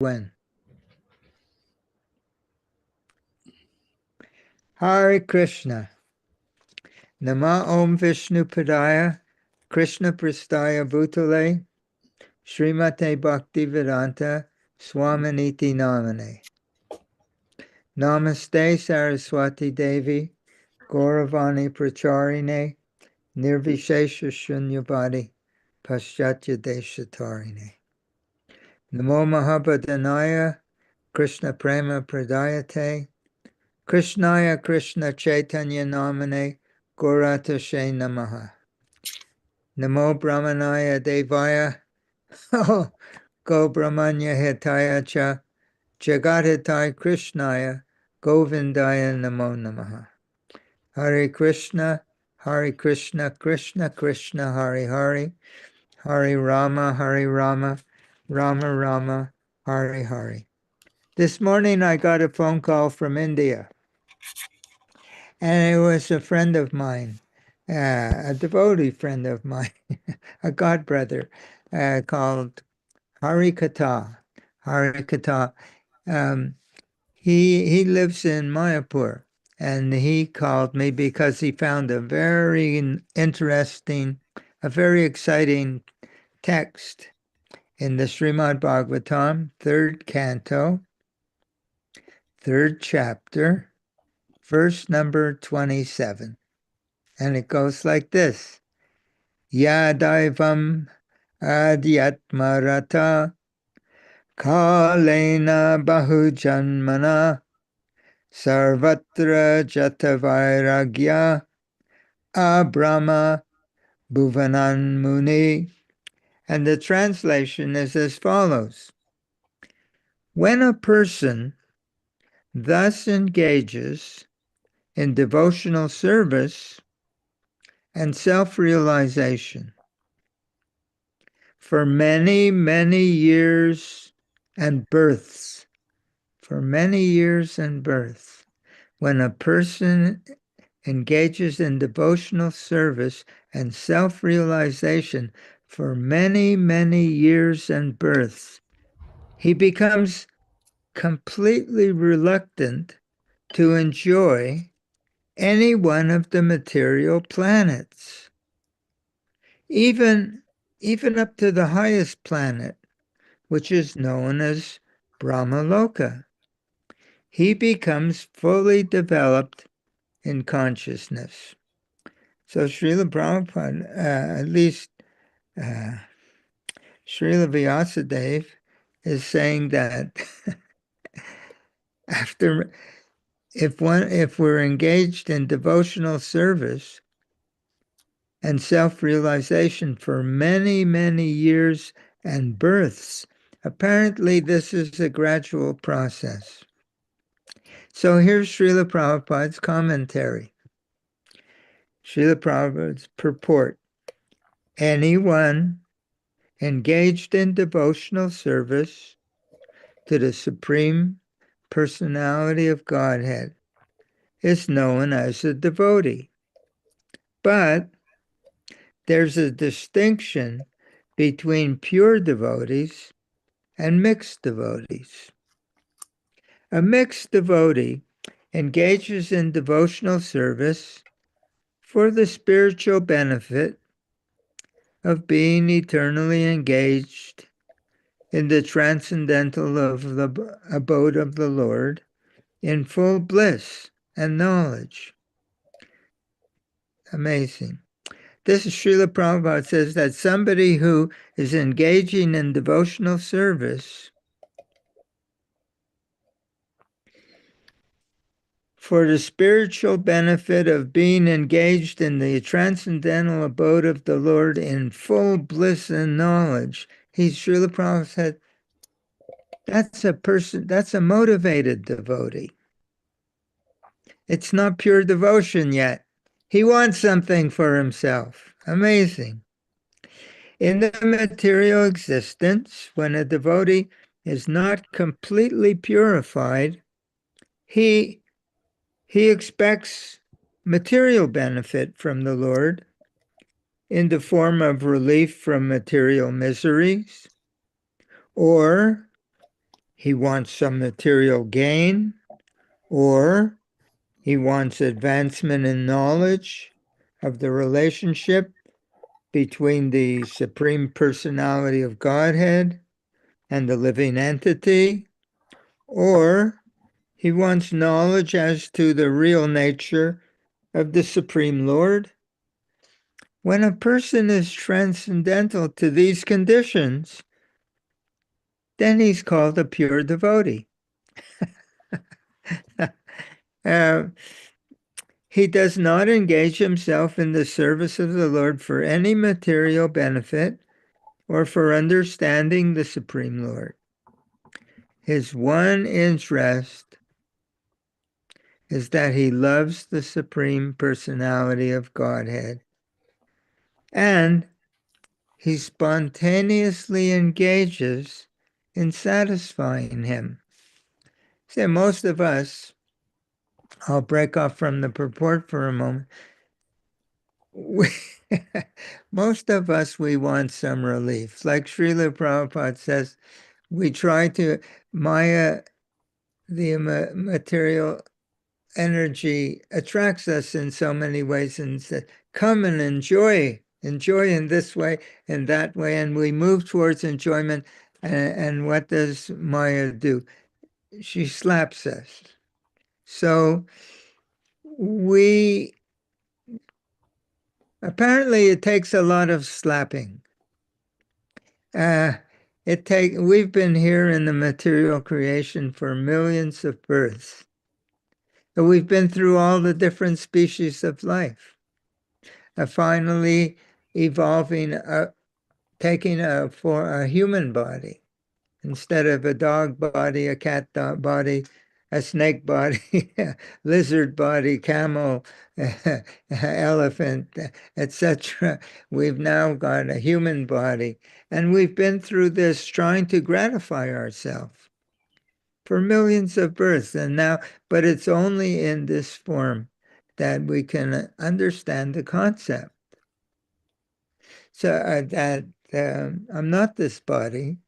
When? Hare Krishna. Nama Om Vishnu Padaya, Krishna Prastaya Bhutale, Srimate Bhaktivedanta, Swaminiti Namane. Namaste Saraswati Devi, Gauravani Pracharine, Nirvishesha Shunyavadi, Paschatya Deshatarine. Namo Mahabhadanaya, Krishna Prema Pradayate, Krishnaya Krishna Chaitanya Namane, Gauratashe Namaha. Namo Brahmanaya Devaya, Go Brahmanya Hitaya Cha, Jagadhitai Krishnaya, Govindaya Namo Namaha. Hare Krishna, Krishna Krishna, Hare Hare, Hare Rama, Rama Rama, Hare Hare. This morning I got a phone call from India, and it was a friend of mine, a devotee friend of mine, a godbrother, called Harikatha. Harikatha. He lives in Mayapur, and he called me because he found a very interesting, a very exciting text in the Srimad Bhagavatam, 3rd canto, 3rd chapter, verse number 27. And it goes like this. Yadaivam adyatmarata kalena bahujanmana sarvatra jatavairagya abrahma bhuvanan muni. And the translation is as follows. When a person thus engages in devotional service and self-realization for many, many years and births, when a person engages in devotional service and self-realization for many, many years and births, he becomes completely reluctant to enjoy any one of the material planets, even up to the highest planet, which is known as Brahmaloka. He becomes fully developed in consciousness. So Srila Prabhupada, at least Srila Vyasadeva, is saying that if we're engaged in devotional service and self-realization for many, many years and births, apparently this is a gradual process. So here's Srila Prabhupada's commentary. Srila Prabhupada's purport. Anyone engaged in devotional service to the Supreme Personality of Godhead is known as a devotee. But there's a distinction between pure devotees and mixed devotees. A mixed devotee engages in devotional service for the spiritual benefit of being eternally engaged in the transcendental abode of the Lord in full bliss and knowledge. Amazing. This is Srila Prabhupada says that somebody who is engaging in devotional service for the spiritual benefit of being engaged in the transcendental abode of the Lord in full bliss and knowledge. Srila Prabhupada said, that's a motivated devotee. It's not pure devotion yet. He wants something for himself. Amazing. In the material existence, when a devotee is not completely purified, he expects material benefit from the Lord in the form of relief from material miseries, or he wants some material gain, or he wants advancement in knowledge of the relationship between the Supreme Personality of Godhead and the living entity, or he wants knowledge as to the real nature of the Supreme Lord. When a person is transcendental to these conditions, then he's called a pure devotee. uh, he does not engage himself in the service of the Lord for any material benefit or for understanding the Supreme Lord. His one interest is that he loves the Supreme Personality of Godhead, and he spontaneously engages in satisfying him. See, most of us, I'll break off from the purport for a moment. Most of us, we want some relief. Like Srila Prabhupada says, we try to, Maya, the material energy attracts us in so many ways and says, come and enjoy in this way and that way. And we move towards enjoyment. And what does Maya do? She slaps us. So apparently it takes a lot of slapping. We've been here in the material creation for millions of births. So we've been through all the different species of life. Finally evolving, taking for a human body instead of a dog body, a cat body, a snake body, a lizard body, camel, elephant, etc. We've now got a human body, and we've been through this trying to gratify ourselves for millions of births, and now, but it's only in this form that we can understand the concept. So I'm not this body.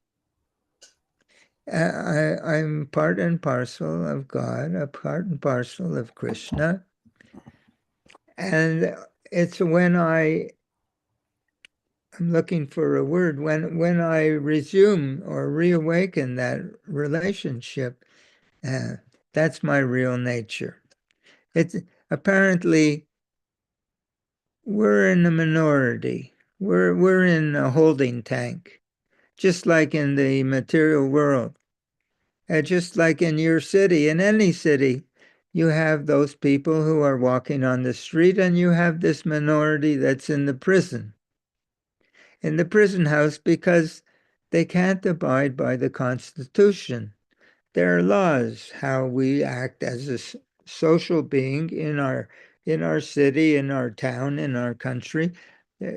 I'm part and parcel of God, a part and parcel of Krishna. And it's when I'm looking for a word, when I resume or reawaken that relationship, that's my real nature. It's apparently we're in a minority. We're in a holding tank, just like in the material world. Just like in your city, in any city, you have those people who are walking on the street, and you have this minority that's in the prison house, because they can't abide by the Constitution. There are laws how we act as a social being in our city, in our town, in our country.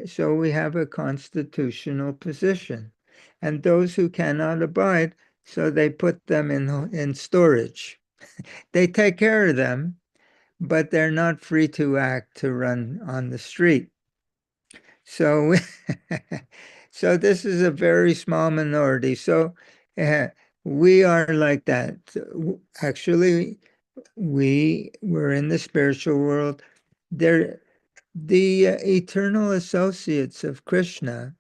So we have a constitutional position. And those who cannot abide, so they put them in storage. They take care of them, but they're not free to act, to run on the street. So, so this is a very small minority. So we are like that. Actually, we're in the spiritual world. They're the eternal associates of Krishna.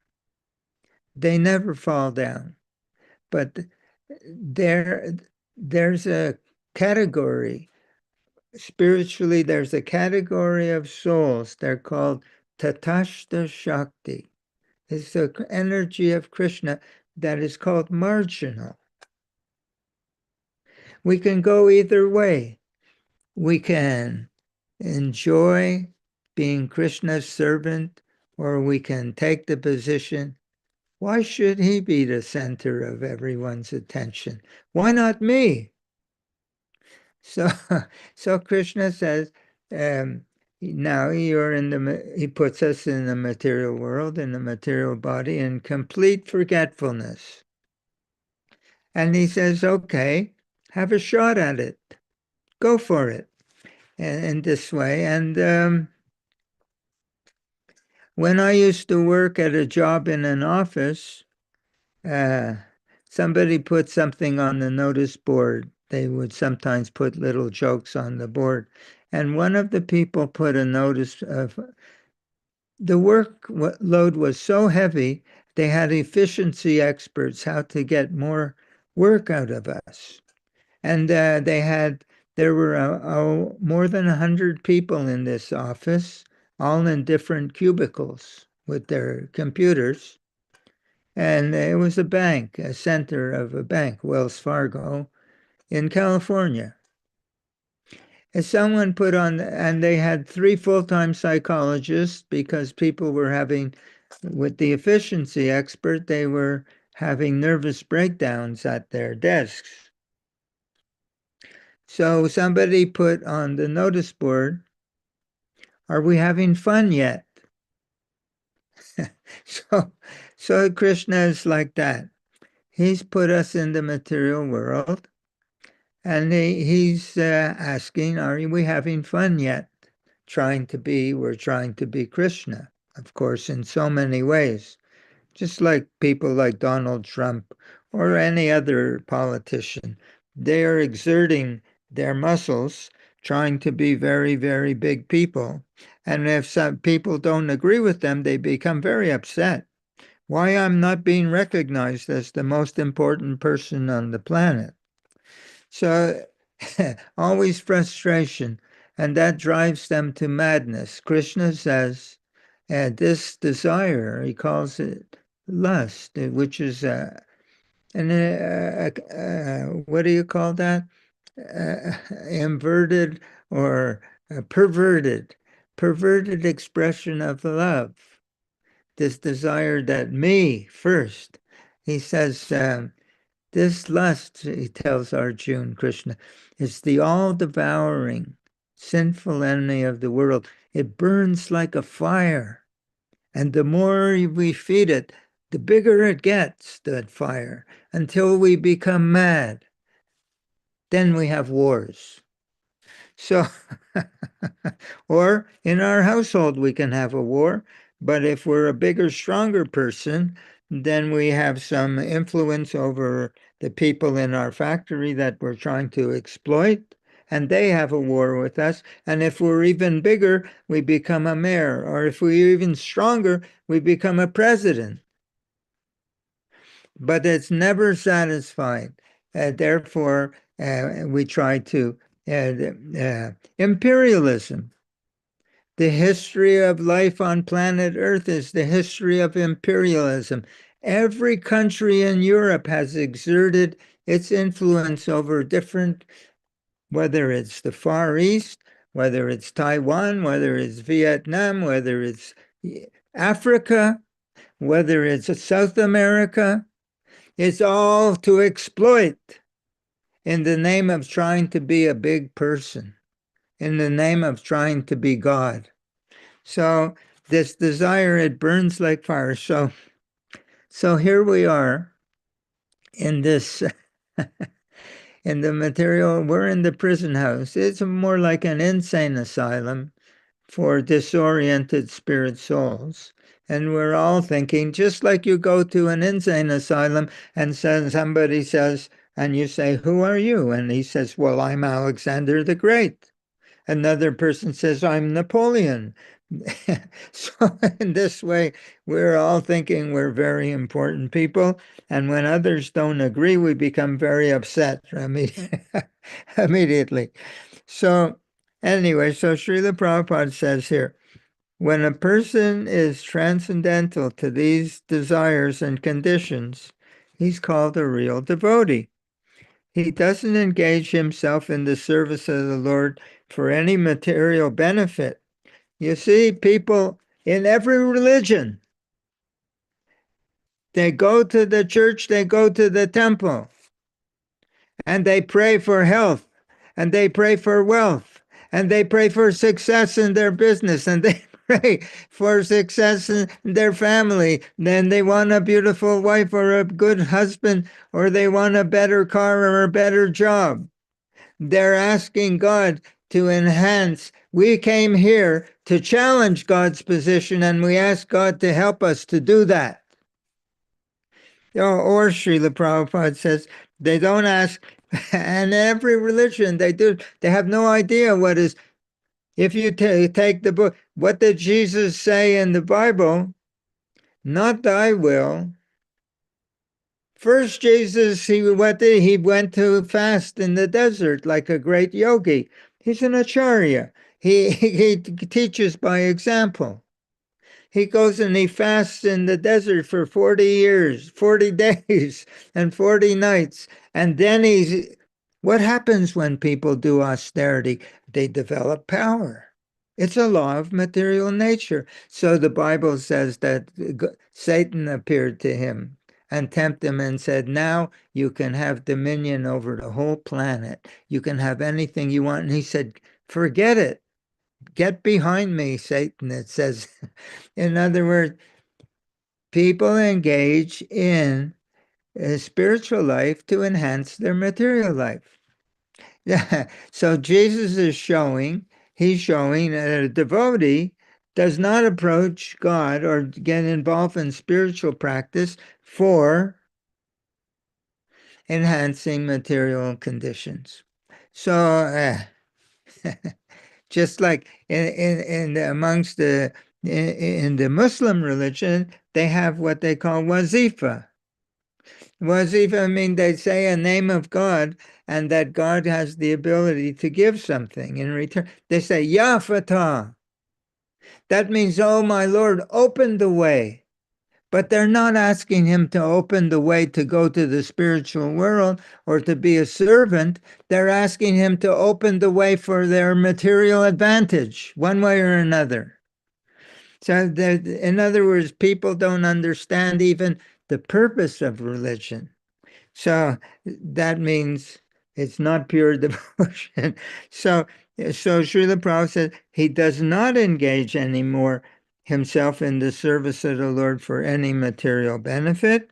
They never fall down. But there's a category. Spiritually, there's a category of souls. They're called Tatashta Shakti. It's the energy of Krishna that is called marginal. We can go either way. We can enjoy being Krishna's servant, or we can take the position, why should he be the center of everyone's attention? Why not me? So, so Krishna says, now he puts us in the material world, in the material body, in complete forgetfulness. And he says, okay, have a shot at it. Go for it in this way. And when I used to work at a job in an office, somebody put something on the notice board. They would sometimes put little jokes on the board. And one of the people put a notice of the workload was so heavy, they had efficiency experts how to get more work out of us. And there were more than 100 people in this office, all in different cubicles with their computers. And it was a bank, a center of a bank, Wells Fargo, in California. And someone put on, and they had 3 full-time psychologists because people were having, with the efficiency expert, they were having nervous breakdowns at their desks. So somebody put on the notice board, "Are we having fun yet?" So Krishna is like that. He's put us in the material world, and he's asking, "Are we having fun yet?" We're trying to be Krishna, of course, in so many ways. Just like people like Donald Trump or any other politician, they are exerting their muscles, trying to be very, very big people. And if some people don't agree with them, they become very upset. Why I'm not being recognized as the most important person on the planet? So always frustration, and that drives them to madness. Krishna says, this desire, he calls it lust, which is what do you call that? Inverted or perverted expression of love. This desire that me first. He says, this lust, he tells Arjuna, Krishna, is the all-devouring, sinful enemy of the world. It burns like a fire. And the more we feed it, the bigger it gets, that fire, until we become mad. Then we have wars. So, or in our household, we can have a war. But if we're a bigger, stronger person, then we have some influence over the people in our factory that we're trying to exploit, and they have a war with us. And if we're even bigger, we become a mayor. Or if we're even stronger, we become a president. But it's never satisfied. Therefore, we try to imperialism. The history of life on planet Earth is the history of imperialism. Every country in Europe has exerted its influence over different, whether it's the Far East, whether it's Taiwan, whether it's Vietnam, whether it's Africa, whether it's South America. It's all to exploit in the name of trying to be a big person, in the name of trying to be God. So this desire, it burns like fire. So here we are in this, in the material, we're in the prison house. It's more like an insane asylum for disoriented spirit souls. And we're all thinking, just like you go to an insane asylum and somebody says, and you say, "Who are you?" And he says, "Well, I'm Alexander the Great." Another person says, "I'm Napoleon." So in this way, we're all thinking we're very important people. And when others don't agree, we become very upset immediately. So anyway, so Srila Prabhupada says here, when a person is transcendental to these desires and conditions, he's called a real devotee. He doesn't engage himself in the service of the Lord for any material benefit. You see, people in every religion, they go to the church, they go to the temple, and they pray for health, and they pray for wealth, and they pray for success in their business, and they pray for success in their family. Then they want a beautiful wife or a good husband, or they want a better car or a better job. They're asking God to enhance. We came here to challenge God's position, and we ask God to help us to do that. Or Srila Prabhupada says they don't ask, and every religion they do, they have no idea what is. If you take the book, what did Jesus say in the Bible? Not thy will. First, Jesus, he went to fast in the desert like a great yogi. He's an acharya. He teaches by example. He goes and he fasts in the desert for 40 years, 40 days, and 40 nights. And then what happens when people do austerity? They develop power. It's a law of material nature. So the Bible says that Satan appeared to him and tempted him and said, now you can have dominion over the whole planet. You can have anything you want. And he said, forget it. Get behind me, Satan, it says. In other words, people engage in a spiritual life to enhance their material life. Yeah. So Jesus is he's showing that a devotee does not approach God or get involved in spiritual practice for enhancing material conditions. So, just like in amongst in the Muslim religion, they have what they call wazifa. Wazifa mean they say a name of God and that God has the ability to give something in return. They say, Ya Fatah. That means, oh my Lord, open the way. But they're not asking him to open the way to go to the spiritual world or to be a servant. They're asking him to open the way for their material advantage, one way or another. So, in other words, people don't understand even the purpose of religion. So that means it's not pure devotion. So Srila Prabhupada said he does not engage anymore himself in the service of the Lord for any material benefit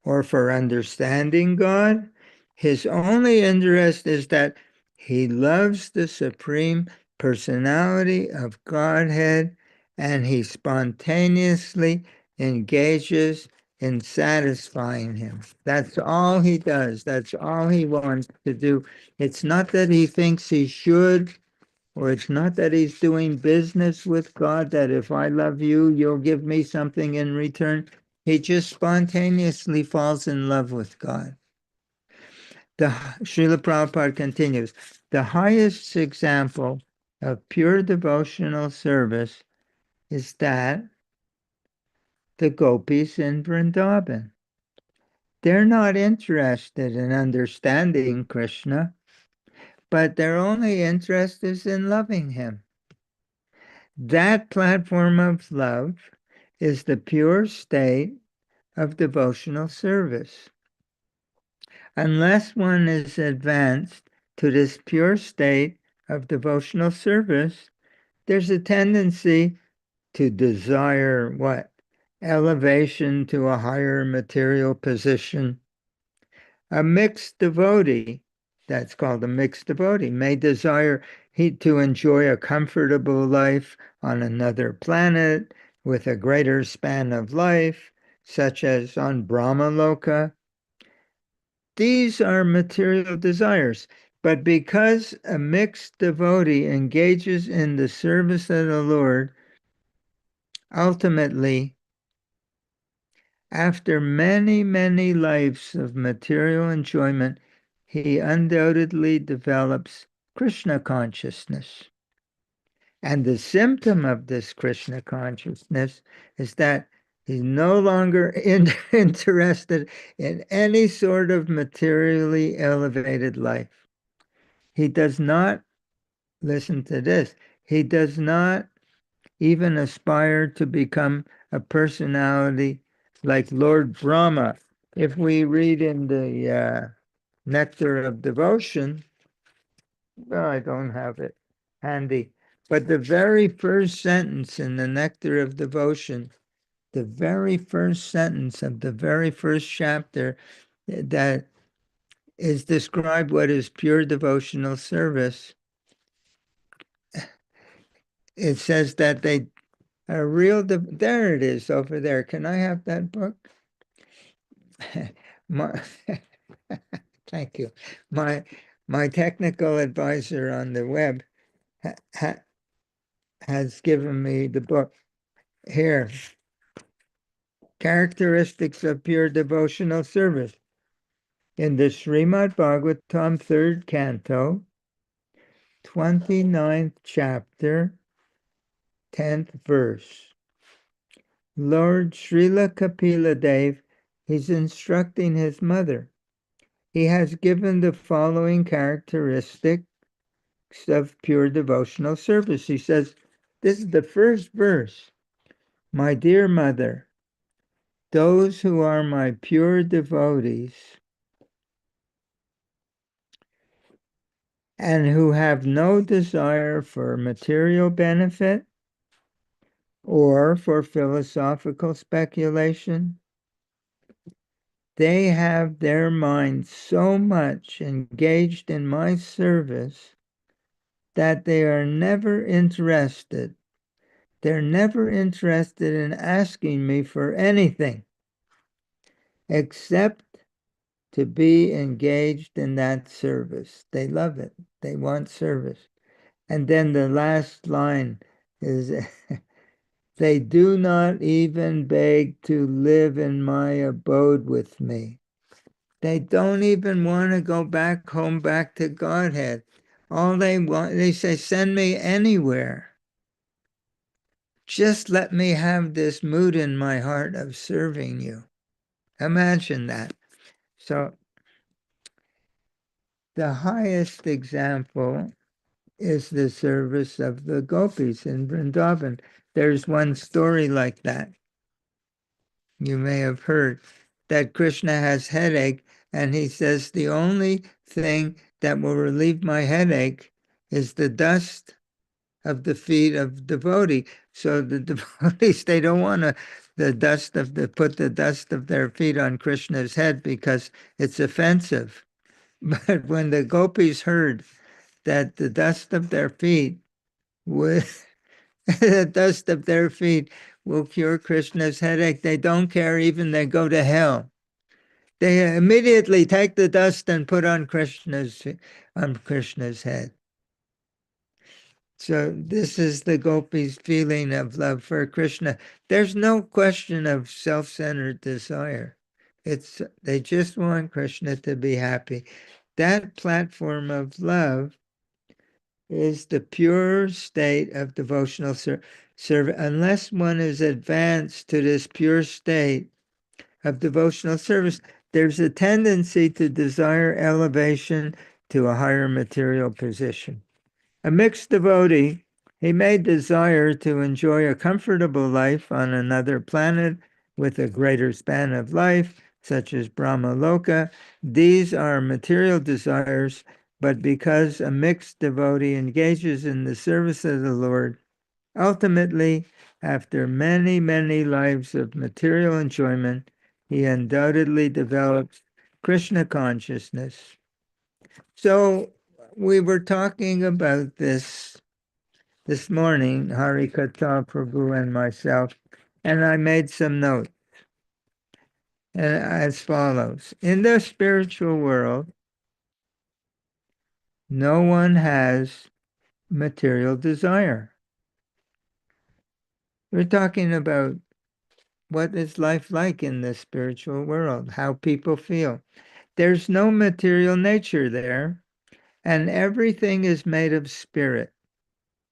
or for understanding God. His only interest is that he loves the Supreme Personality of Godhead and he spontaneously engages in satisfying him. That's all he does. That's all he wants to do. It's not that he thinks he should, or it's not that he's doing business with God, that if I love you, you'll give me something in return. He just spontaneously falls in love with God. The Srila Prabhupada continues, the highest example of pure devotional service is that the gopis in Vrindavan. They're not interested in understanding Krishna, but their only interest is in loving him. That platform of love is the pure state of devotional service. Unless one is advanced to this pure state of devotional service, there's a tendency to desire what? Elevation to a higher material position. A mixed devotee, that's called a mixed devotee, may desire to enjoy a comfortable life on another planet with a greater span of life, such as on Brahmaloka. These are material desires. But because a mixed devotee engages in the service of the Lord, ultimately, after many, many lives of material enjoyment, he undoubtedly develops Krishna consciousness. And the symptom of this Krishna consciousness is that he's no longer interested in any sort of materially elevated life. He does not, listen to this, he does not even aspire to become a personality like Lord Brahma. If we read in the Nectar of Devotion, well, I don't have it handy, but the very first sentence in the Nectar of Devotion, the very first sentence of the very first chapter that is described what is pure devotional service, it says that there it is over there. Can I have that book? my, thank you. My technical advisor on the web ha has given me the book here, Characteristics of Pure Devotional Service, in the Srimad Bhagavatam, 3rd canto, 29th chapter, 10th verse. Lord Srila Kapila Dev, he's instructing his mother. He has given the following characteristics of pure devotional service. He says, this is the first verse. My dear mother, those who are my pure devotees and who have no desire for material benefit or for philosophical speculation, they have their minds so much engaged in my service that they are never interested. They're never interested in asking me for anything except to be engaged in that service. They love it. They want service. And then the last line is, they do not even beg to live in my abode with me. They don't even want to go back home, back to Godhead. All they want, they say, send me anywhere. Just let me have this mood in my heart of serving you. Imagine that. So the highest example is the service of the gopis in Vrindavan. There's one story like that. You may have heard that Krishna has headache, and he says, the only thing that will relieve my headache is the dust of the feet of devotee. So the devotees, they don't want to put the dust of their feet on Krishna's head because it's offensive. But when the gopis heard that the dust of their feet would the dust of their feet will cure Krishna's headache, they don't care even they go to hell. They immediately take the dust and put on Krishna's head. So this is the gopis' feeling of love for Krishna. There's no question of self-centered desire. They just want Krishna to be happy. That platform of love is the pure state of devotional service. Unless one is advanced to this pure state of devotional service, there's a tendency to desire elevation to a higher material position. A mixed devotee, he may desire to enjoy a comfortable life on another planet with a greater span of life, such as Brahmaloka. These are material desires, but because a mixed devotee engages in the service of the Lord, ultimately, after many, many lives of material enjoyment, he undoubtedly develops Krishna consciousness. So we were talking about this morning, Harikatha Prabhu and myself, and I made some notes as follows. In the spiritual world, no one has material desire. We're talking about what is life like in the spiritual world, how people feel. There's no material nature there, and everything is made of spirit.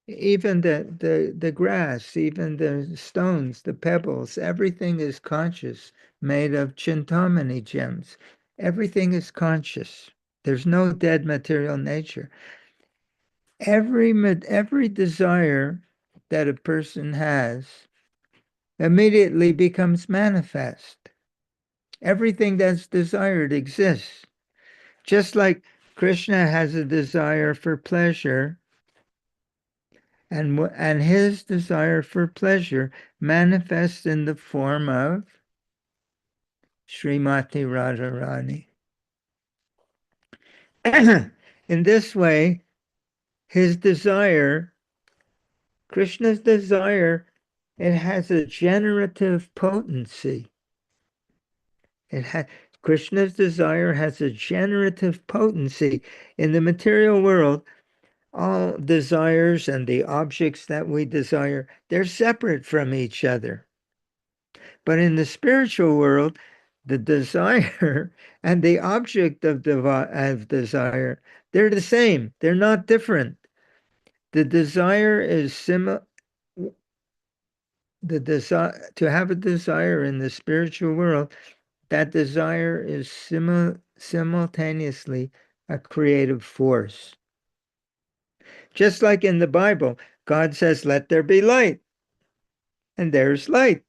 Even the grass, even the stones, the pebbles, everything is conscious, made of chintamani gems. Everything is conscious. There's no dead material nature. Every desire that a person has immediately becomes manifest. Everything that's desired exists. Just like Krishna has a desire for pleasure, and his desire for pleasure manifests in the form of Srimati Radharani. In this way, his desire, Krishna's desire, it has a generative potency. It ha Krishna's desire has a generative potency. In the material world, all desires and the objects that we desire, they're separate from each other. But in the spiritual world, the desire and the object of desire, they're the same. They're not different. The desire is similar. The desire to have a desire in the spiritual world, that desire is simultaneously a creative force. Just like in the Bible, God says, "Let there be light," and there's light.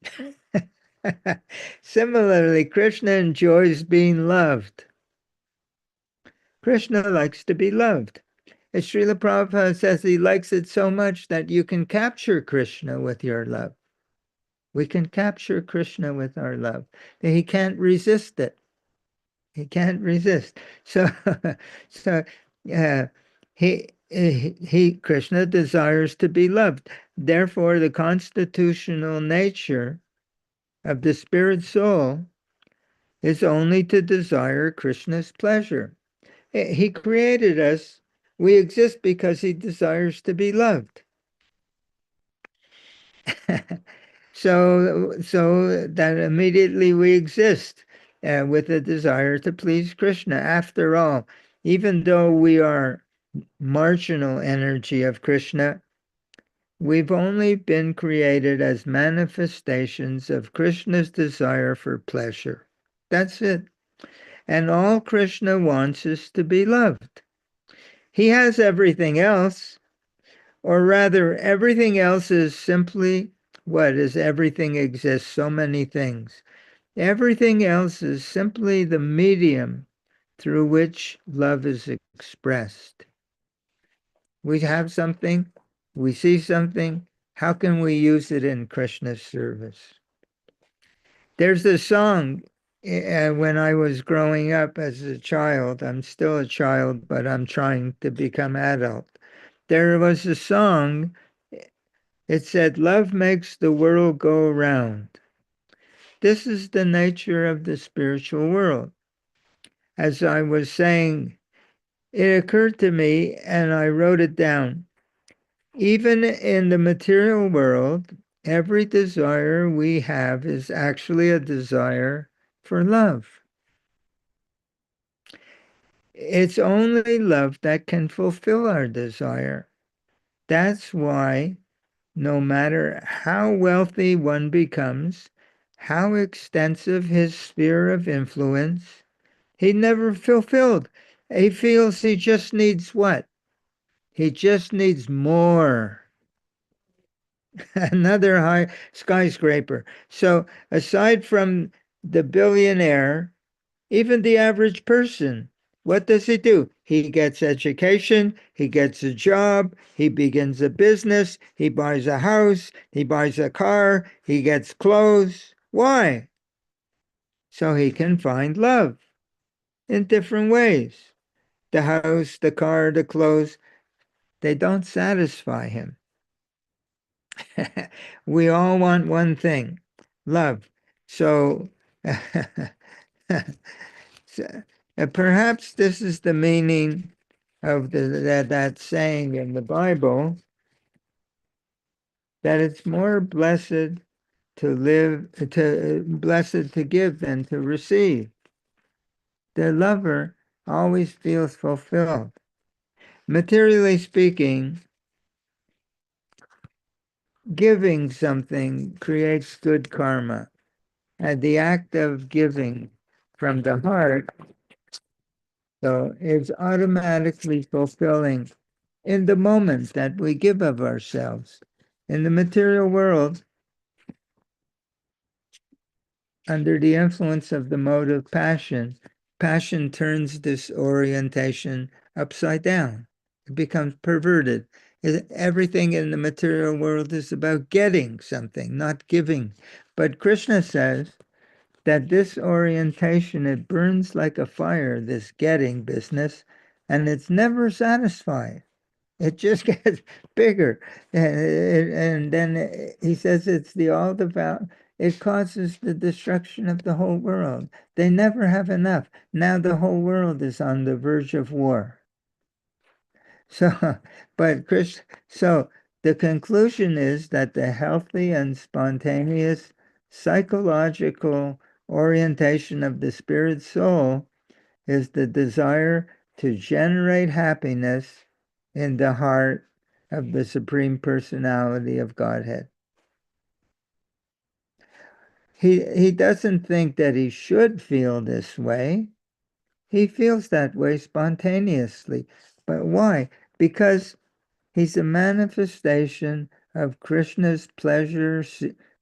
Similarly, Krishna enjoys being loved. Krishna likes to be loved. As Srila Prabhupada says, he likes it so much that you can capture Krishna with your love. We can capture Krishna with our love. He can't resist it. He can't resist. So, so Krishna desires to be loved. Therefore, the constitutional nature of the spirit soul is only to desire Krishna's pleasure. He created us. We exist because he desires to be loved. So that immediately we exist with a desire to please Krishna. After all, even though we are marginal energy of Krishna, we've only been created as manifestations of Krishna's desire for pleasure. That's it. And all Krishna wants is to be loved. He has everything else, or rather, everything else is simply what is everything exists, so many things. Everything else is simply the medium through which love is expressed. We have something, we see something, how can we use it in Krishna's service? There's a song when I was growing up as a child. I'm still a child, but I'm trying to become adult. There was a song, it said, "Love makes the world go round." This is the nature of the spiritual world. As I was saying, it occurred to me and I wrote it down. Even in the material world, every desire we have is actually a desire for love. It's only love that can fulfill our desire. That's why no matter how wealthy one becomes, how extensive his sphere of influence, he never fulfilled. He feels he just needs what? He just needs more. Another high skyscraper. So aside from the billionaire, even the average person, what does he do? He gets education, he gets a job, he begins a business, he buys a house, he buys a car, he gets clothes. Why? So he can find love in different ways. The house, the car, the clothes, they don't satisfy him. We all want one thing, love. So, so perhaps this is the meaning of that saying in the Bible, that it's more blessed blessed to give than to receive. The lover always feels fulfilled. Materially speaking, giving something creates good karma. And the act of giving from the heart, so is automatically fulfilling in the moment that we give of ourselves. In the material world, under the influence of the mode of passion, passion turns this orientation upside down. It becomes perverted. Everything in the material world is about getting something, not giving. But Krishna says that this orientation, it burns like a fire, this getting business, and it's never satisfied. It just gets bigger. And then he says it's the all devout, it causes the destruction of the whole world. They never have enough. Now the whole world is on the verge of war. So, but so the conclusion is that the healthy and spontaneous psychological orientation of the spirit soul is the desire to generate happiness in the heart of the Supreme Personality of Godhead. He doesn't think that he should feel this way. He feels that way spontaneously. But why? Because he's a manifestation of Krishna's pleasure,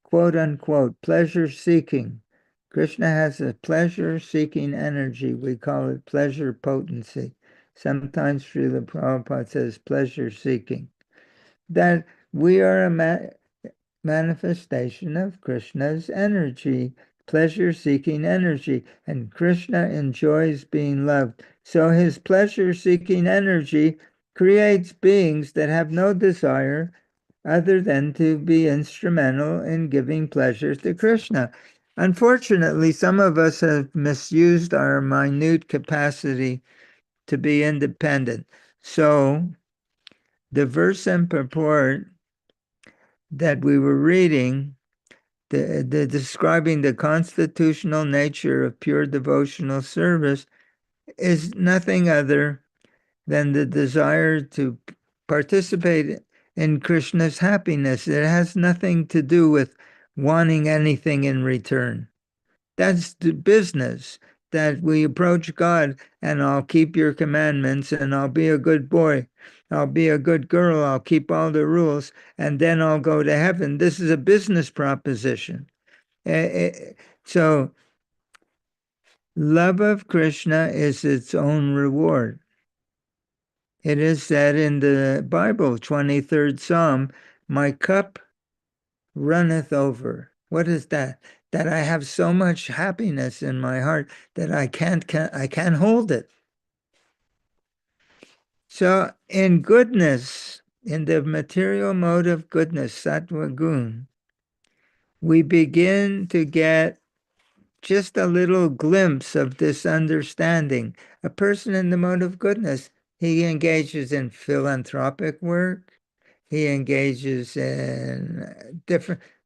quote unquote, pleasure seeking. Krishna has a pleasure seeking energy. We call it pleasure potency. Sometimes Srila Prabhupada says pleasure seeking. That we are a manifestation of Krishna's energy, pleasure-seeking energy, and Krishna enjoys being loved. So his pleasure-seeking energy creates beings that have no desire other than to be instrumental in giving pleasure to Krishna. Unfortunately, some of us have misused our minute capacity to be independent. So the verse and purport that we were reading, the describing the constitutional nature of pure devotional service, is nothing other than the desire to participate in Krishna's happiness. It has nothing to do with wanting anything in return. That's the business, that we approach God and I'll keep your commandments and I'll be a good boy. I'll be a good girl. I'll keep all the rules and then I'll go to heaven. This is a business proposition. So love of Krishna is its own reward. It is said in the Bible, 23rd Psalm, my cup runneth over. What is that? That I have so much happiness in my heart that I can't hold it. So in goodness, in the material mode of goodness, sattva gun, we begin to get just a little glimpse of this understanding. A person in the mode of goodness, he engages in philanthropic work. He engages in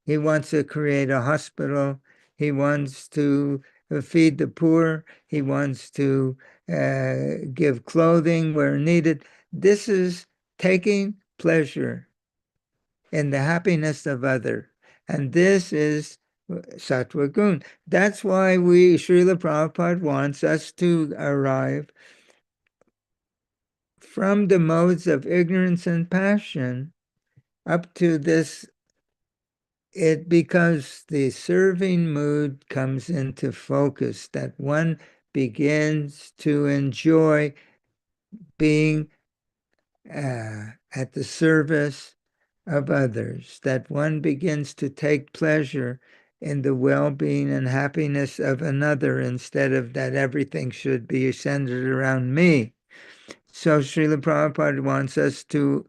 he wants to create a hospital. He wants to feed the poor. He wants to give clothing where needed. This is taking pleasure in the happiness of other. And this is Sattva Gun. That's why Srila Prabhupada wants us to arrive from the modes of ignorance and passion up to this. It becomes the serving mood comes into focus, that one begins to enjoy being at the service of others, that one begins to take pleasure in the well-being and happiness of another instead of that everything should be centered around me. So Srila Prabhupada wants us to,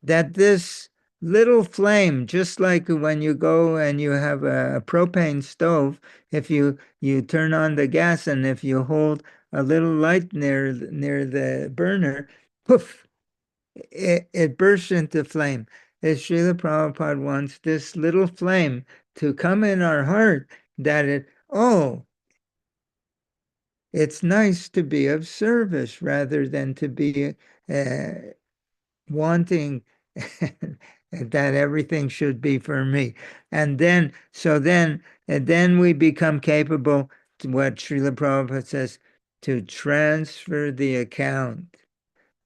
that this little flame, just like when you go and you have a propane stove, if you turn on the gas and if you hold a little light near the burner, poof, it bursts into flame. As Srila Prabhupada wants this little flame to come in our heart, that it's nice to be of service rather than to be wanting that everything should be for me. And then we become capable, to what Srila Prabhupada says, to transfer the account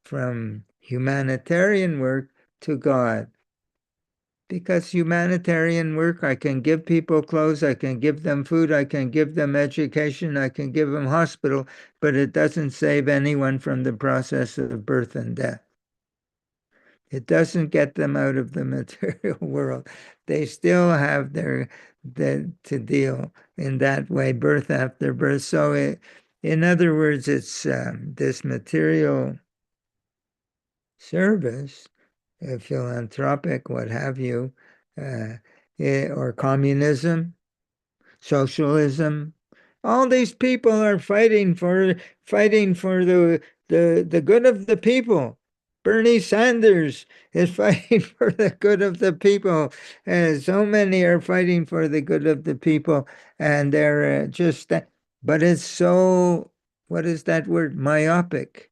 from humanitarian work to God. Because humanitarian work, I can give people clothes, I can give them food, I can give them education, I can give them hospital, but it doesn't save anyone from the process of birth and death. It doesn't get them out of the material world. They still have to deal in that way, birth after birth. So in other words, it's this material service, philanthropic, what have you, or communism, socialism. All these people are fighting for the good of the people. Bernie Sanders is fighting for the good of the people, and so many are fighting for the good of the people, and they're just that. But it's so, what is that word? Myopic.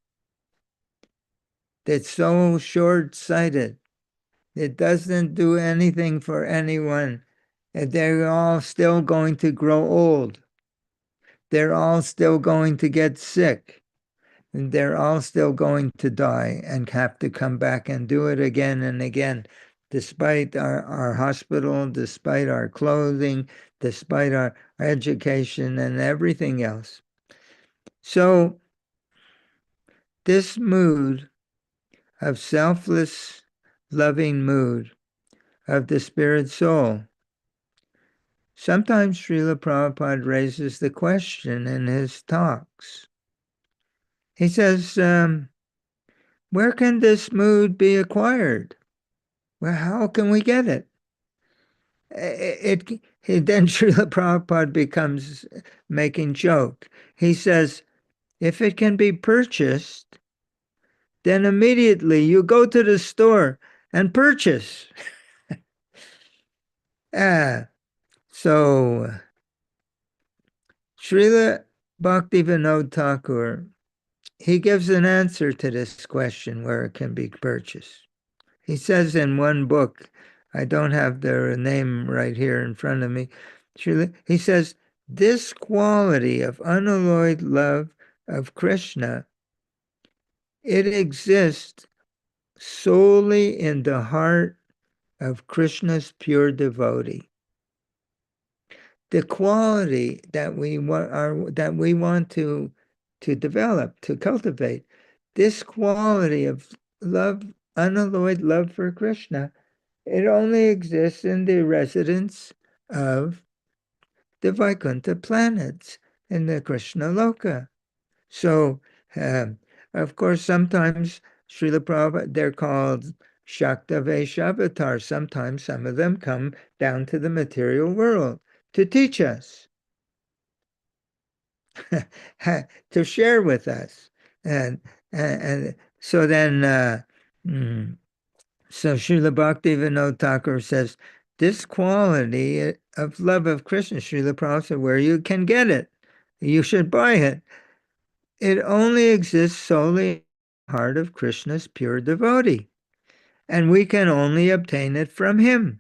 It's so short-sighted. It doesn't do anything for anyone. And they're all still going to grow old. They're all still going to get sick. And they're all still going to die and have to come back and do it again and again, despite our hospital, despite our clothing, despite our education and everything else. So this mood of selfless, loving mood of the spirit soul, sometimes Srila Prabhupada raises the question in his talks. He says, where can this mood be acquired? Well, how can we get it? Then Srila Prabhupada becomes making joke. He says, if it can be purchased, then immediately you go to the store and purchase. So Srila Bhaktivinoda Thakur, he gives an answer to this question where it can be purchased. He says in one book, I don't have the name right here in front of me, he says, this quality of unalloyed love of Krishna, it exists solely in the heart of Krishna's pure devotee. The quality that we want to develop, to cultivate, this quality of love, unalloyed love for Krishna, it only exists in the residents of the Vaikuntha planets in the Krishna Loka. So, of course, sometimes Srila Prabhupada, they're called Shaktavesha avatars. Sometimes some of them come down to the material world to teach us, to share with us. And so then, so Srila Bhaktivinoda Thakur says, this quality of love of Krishna, Srila Prabhupada said, where you can get it, you should buy it. It only exists solely in the heart of Krishna's pure devotee, and we can only obtain it from him.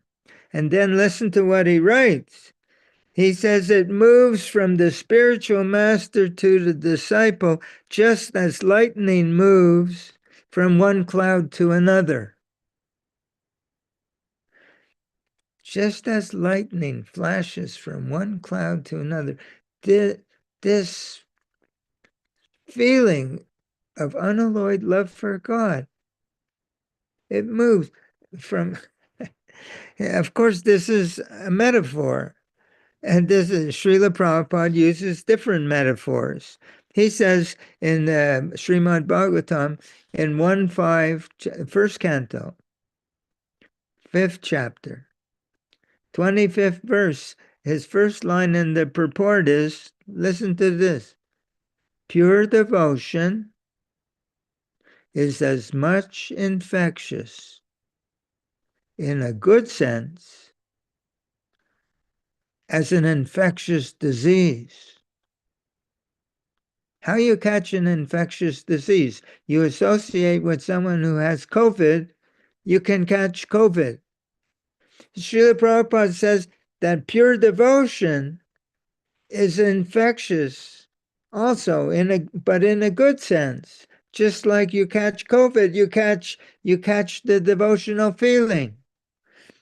And then listen to what he writes. He says it moves from the spiritual master to the disciple just as lightning moves from one cloud to another. Just as lightning flashes from one cloud to another, this feeling of unalloyed love for God, it moves from, of course, this is a metaphor. And this is, Srila Prabhupada uses different metaphors. He says in Srimad Bhagavatam, in 1.5, first canto, 5th chapter, 25th verse, his first line in the purport is, listen to this, pure devotion is as much infectious in a good sense as an infectious disease. How you catch an infectious disease? You associate with someone who has COVID, you can catch COVID. Srila Prabhupada says that pure devotion is infectious also, but in a good sense. Just like you catch COVID, you catch the devotional feeling.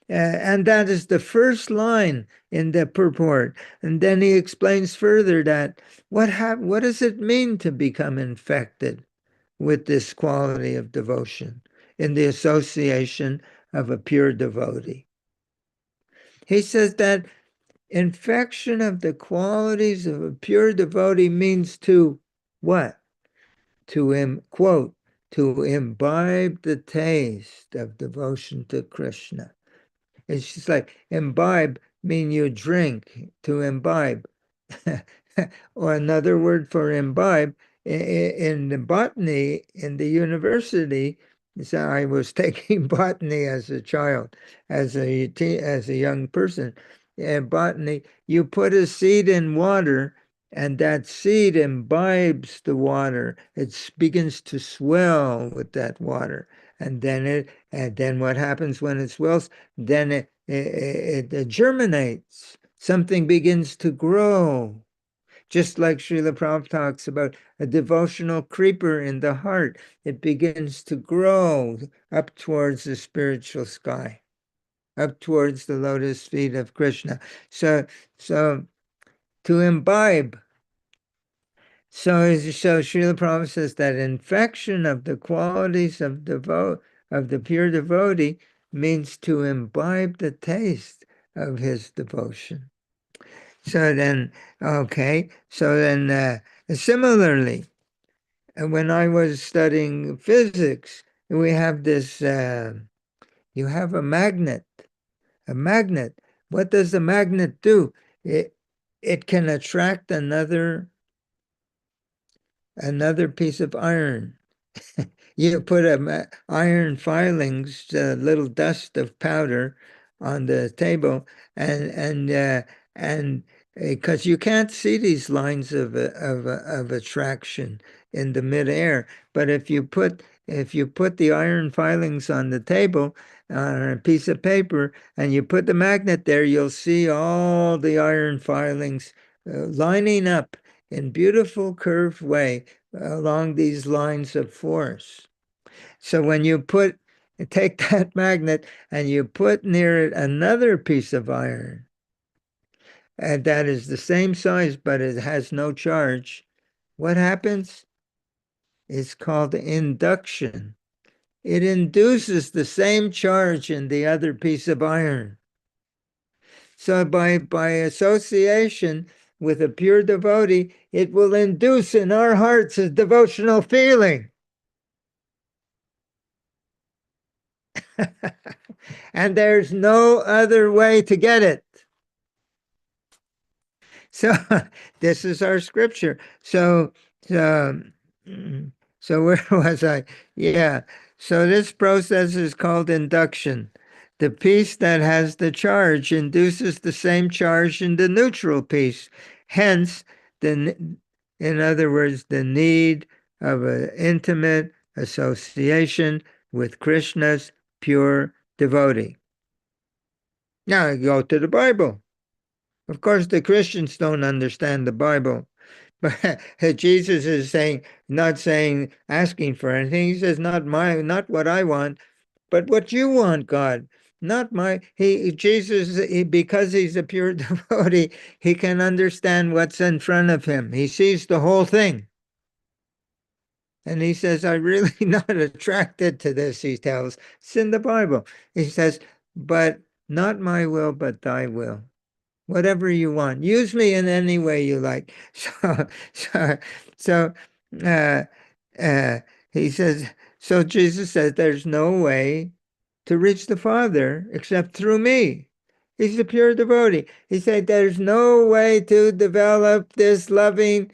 And that is the first line in the purport. And then he explains further that what does it mean to become infected with this quality of devotion in the association of a pure devotee? He says that infection of the qualities of a pure devotee means to what? Quote, to imbibe the taste of devotion to Krishna. It's just like imbibe, mean you drink, to imbibe. Or another word for imbibe in the botany in the university. So I was taking botany as a child, as a young person. In botany, you put a seed in water, and that seed imbibes the water. It begins to swell with that water, and then what happens when it swells? Then it germinates. Something begins to grow. Just like Srila Prabhupada talks about a devotional creeper in the heart, it begins to grow up towards the spiritual sky, up towards the lotus feet of Krishna. So to imbibe. So Srila Prabhupada says that infection of the qualities of the pure devotee means to imbibe the taste of his devotion. So then, okay, so then similarly, when I was studying physics, we have this, you have a magnet. A magnet. What does the magnet do? It can attract another piece of iron. You put iron filings, a little dust of powder on the table, and because you can't see these lines of attraction in the midair, but if you put the iron filings on the table on a piece of paper and you put the magnet there, you'll see all the iron filings lining up in beautiful curved way along these lines of force. So when you take that magnet and you put near it another piece of iron, and that is the same size but it has no charge, what happens? It's called induction. It induces the same charge in the other piece of iron. So by association with a pure devotee, it will induce in our hearts a devotional feeling. And there's no other way to get it. So this is our scripture. So, so where was I? Yeah. So this process is called induction. The piece that has the charge induces the same charge in the neutral piece. Hence, in other words, the need of an intimate association with Krishna's pure devotee. Now I go to the Bible. Of course, the Christians don't understand the Bible, but Jesus is not saying, asking for anything. He says, not what I want, but what you want, God. Not my, because he's a pure devotee, he can understand what's in front of him. He sees the whole thing. And he says, I'm really not attracted to this, he tells. It's in the Bible. He says, but not my will, but thy will. Whatever you want. Use me in any way you like. So, so uh, uh, he says, so Jesus says, there's no way to reach the Father except through me. He's a pure devotee. He said, there's no way to develop this loving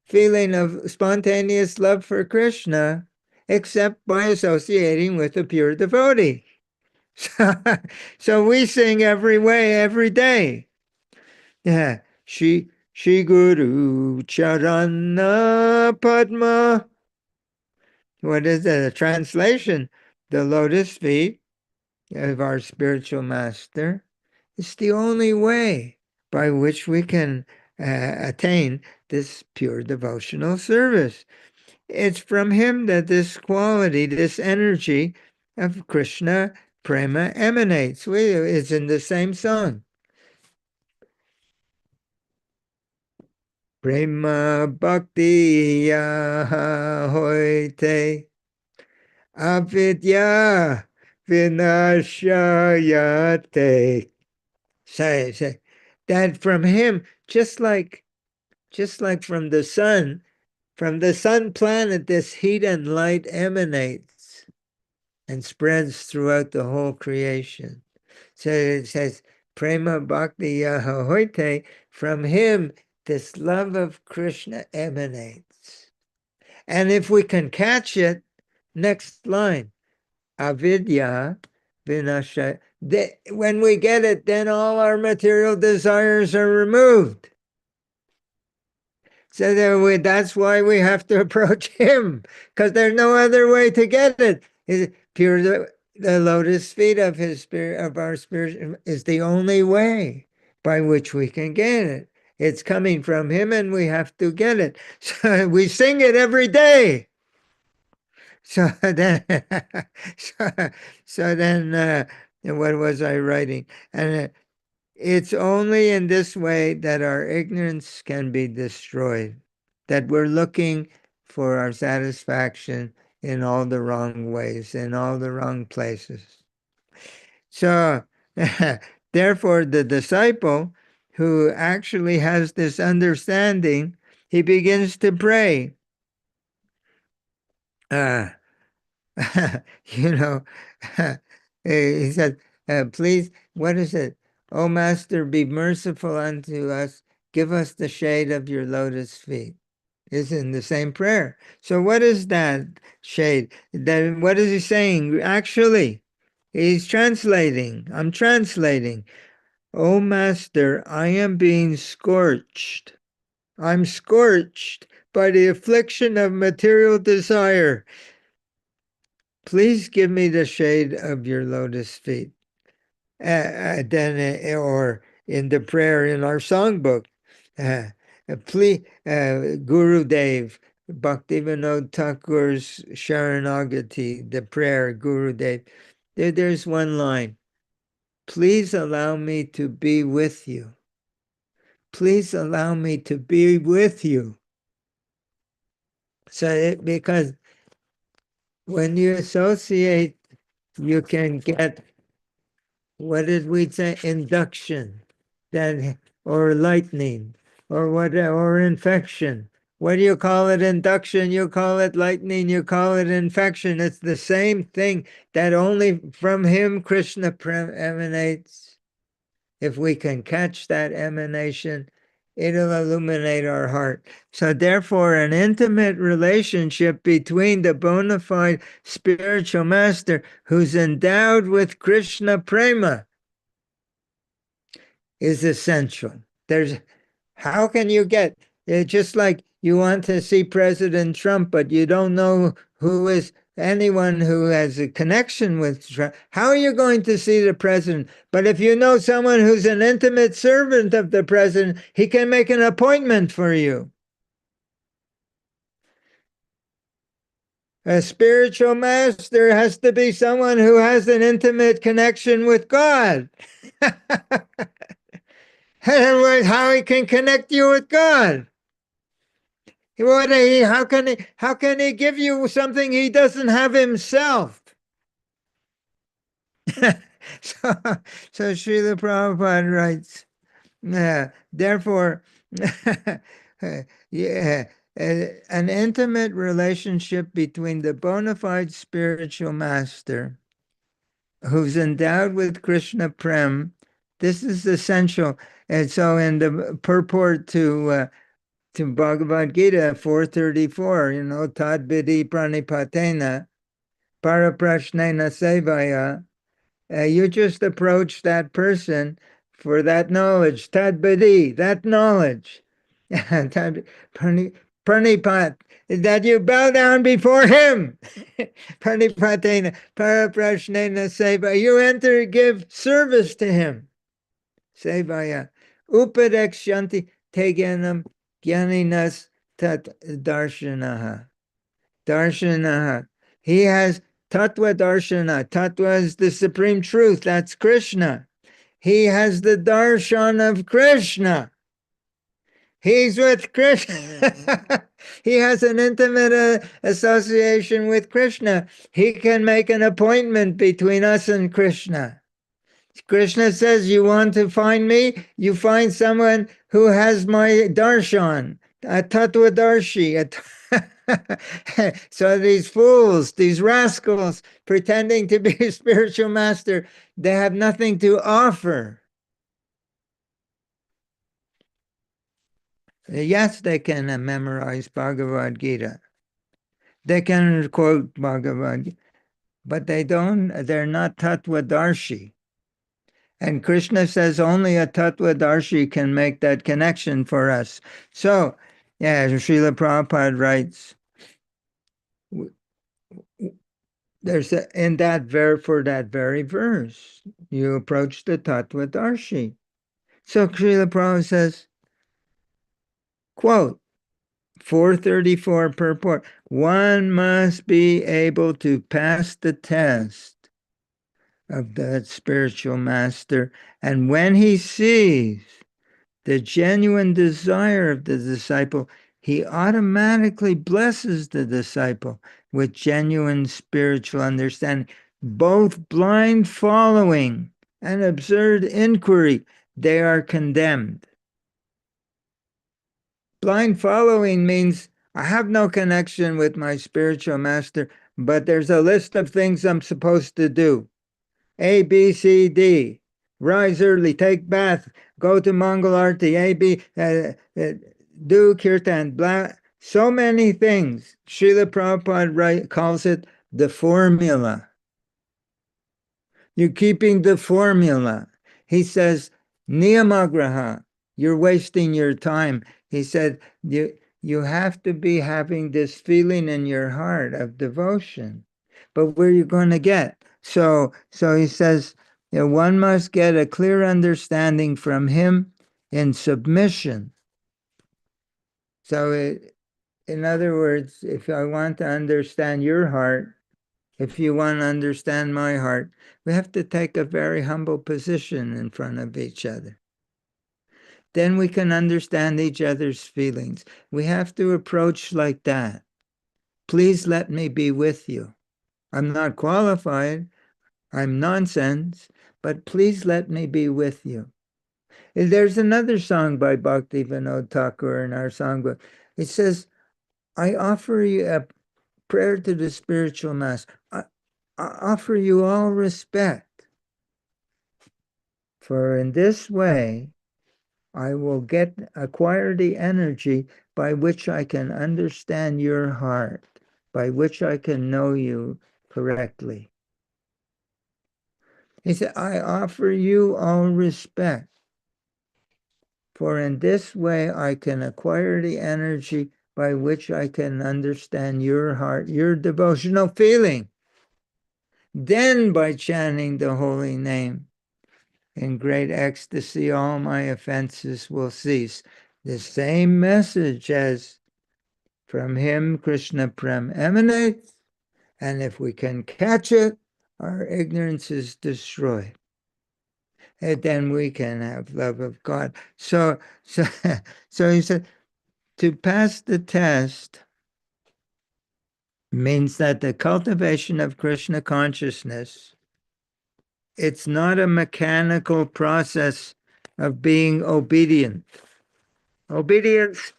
feeling of spontaneous love for Krishna except by associating with a pure devotee. So we sing every way, every day. Yeah, Shri Guru Charana Padma. What is that? A translation? The lotus feet of our spiritual master. It's the only way by which we can attain this pure devotional service. It's from him that this quality, this energy of Krishna prema emanates. It's in the same song. Prema bhakti hoite avidya vinashayate. Say that from him, just like from the sun planet, this heat and light emanates and spreads throughout the whole creation. So it says, Prema Bhakti Yahoite, from him this love of Krishna emanates. And if we can catch it, next line, avidya vinasha. When we get it, then all our material desires are removed. So that's why we have to approach him, because there's no other way to get it. Pure the lotus feet of his spirit, of our spirit, is the only way by which we can get it. It's coming from him, and we have to get it. So we sing it every day. So then, so, so then, what was I writing? And it's only in this way that our ignorance can be destroyed, that we're looking for our satisfaction in all the wrong ways, in all the wrong places. So, therefore, the disciple who actually has this understanding, he begins to pray. You know, he said, please, what is it? Oh, Master, be merciful unto us. Give us the shade of your lotus feet. It's in the same prayer. So what is that shade? Then what is he saying? Actually, he's translating. I'm translating. Oh, Master, I am being scorched. I'm scorched by the affliction of material desire. Please give me the shade of your lotus feet. Or in the prayer in our songbook, please, Guru Dev, Bhaktivinoda Thakur's Sharanagati, the prayer, Guru Dev. There's one line. Please allow me to be with you. Please allow me to be with you. So because when you associate, you can get, what did we say? Induction, or lightning, or or infection. What do you call it? Induction, you call it lightning, you call it infection. It's the same thing, that only from him Krishna emanates. If we can catch that emanation, it'll illuminate our heart. So therefore, an intimate relationship between the bona fide spiritual master who's endowed with Krishna prema is essential. How can you get, just like you want to see President Trump, but you don't know who is anyone who has a connection with Trump. How are you going to see the president? But if you know someone who's an intimate servant of the president, he can make an appointment for you. A spiritual master has to be someone who has an intimate connection with God. How he can connect you with God? How can he give you something he doesn't have himself? so Srila Prabhupada writes, therefore, yeah, an intimate relationship between the bona fide spiritual master who's endowed with Krishna Prem, this is essential. And so in the purport to Bhagavad Gita 434, tad vidi pranipatena paraprashnena sevaya, you just approach that person for that knowledge, tad vidi, that knowledge, pranipat, that you bow down before him. Pranipatena paraprashnena sevaya, you enter, give service to him. Sevaya upadekshanti teganam Jnaninas tat darshanaha. Darshanaha. He has tattva darshana. Tattva is the supreme truth. That's Krishna. He has the darshan of Krishna. He's with Krishna. He has an intimate association with Krishna. He can make an appointment between us and Krishna. Krishna says, you want to find me? You find someone who has my darshan, a tattvadarshi. So these fools, these rascals, pretending to be a spiritual master, they have nothing to offer. Yes, they can memorize Bhagavad Gita. They can quote Bhagavad Gita, but they're not Tattvadarshi. And Krishna says only a Tattvadarshi can make that connection for us. So, yeah, Srila Prabhupada writes, there's in that for that very verse, you approach the Tattvadarshi. So Srila Prabhupada says, quote, 434 purport, one must be able to pass the test of the spiritual master, and when he sees the genuine desire of the disciple, he automatically blesses the disciple with genuine spiritual understanding. Both blind following and absurd inquiry, they are condemned. Blind following means I have no connection with my spiritual master, but there's a list of things I'm supposed to do. A, B, C, D. Rise early, take bath, go to Mongol Arti, A, B, do kirtan, blah. So many things. Srila Prabhupada calls it the formula. You're keeping the formula. He says, niyamagraha, you're wasting your time. He said, you have to be having this feeling in your heart of devotion. But where are you going to get? So he says, one must get a clear understanding from him in submission. So in other words, if I want to understand your heart, if you want to understand my heart, we have to take a very humble position in front of each other. Then we can understand each other's feelings. We have to approach like that. Please let me be with you. I'm not qualified. I'm nonsense, but please let me be with you. There's another song by Bhakti Vinod Thakur in our songbook. It says, I offer you a prayer to the spiritual master. I offer you all respect, for in this way I will acquire the energy by which I can understand your heart, by which I can know you correctly. He said, I offer you all respect, for in this way I can acquire the energy by which I can understand your heart, your devotional feeling. Then by chanting the holy name, in great ecstasy, all my offenses will cease. The same message as from him Krishna Prem emanates, and if we can catch it, our ignorance is destroyed. And then we can have love of God. So he said, to pass the test means that the cultivation of Krishna consciousness, it's not a mechanical process of being obedient. Obedience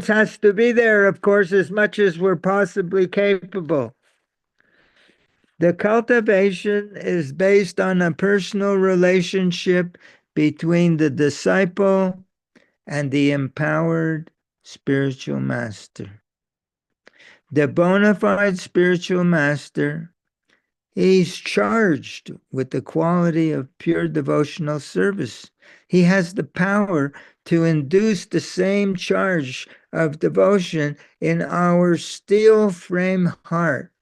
has to be there, of course, as much as we're possibly capable. The cultivation is based on a personal relationship between the disciple and the empowered spiritual master. The bona fide spiritual master, he's charged with the quality of pure devotional service. He has the power to induce the same charge of devotion in our steel frame heart.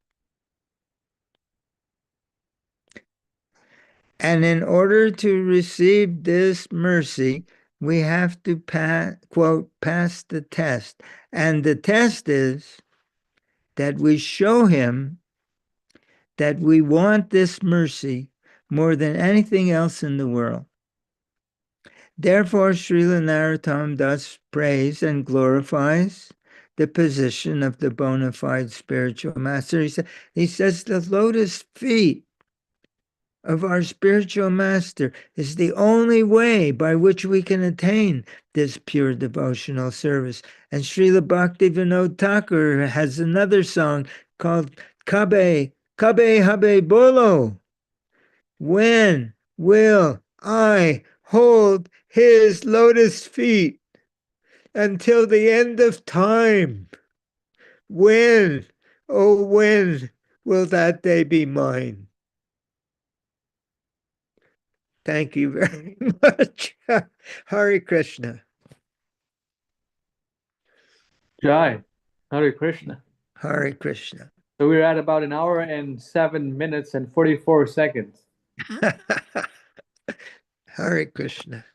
And in order to receive this mercy, we have to quote, pass the test. And the test is that we show him that we want this mercy more than anything else in the world. Therefore, Srila Narottam Das praise and glorifies the position of the bona fide spiritual master. He says the lotus feet of our spiritual master is the only way by which we can attain this pure devotional service. And Srila Bhakti Vinod Thakur has another song called Kabe Habe Bolo. When will I hold his lotus feet until the end of time. When, oh, when will that day be mine? Thank you very much. Hare Krishna. Jai, Hare Krishna. Hare Krishna. So we're at about an hour and 7 minutes and 44 seconds. Hare Krishna.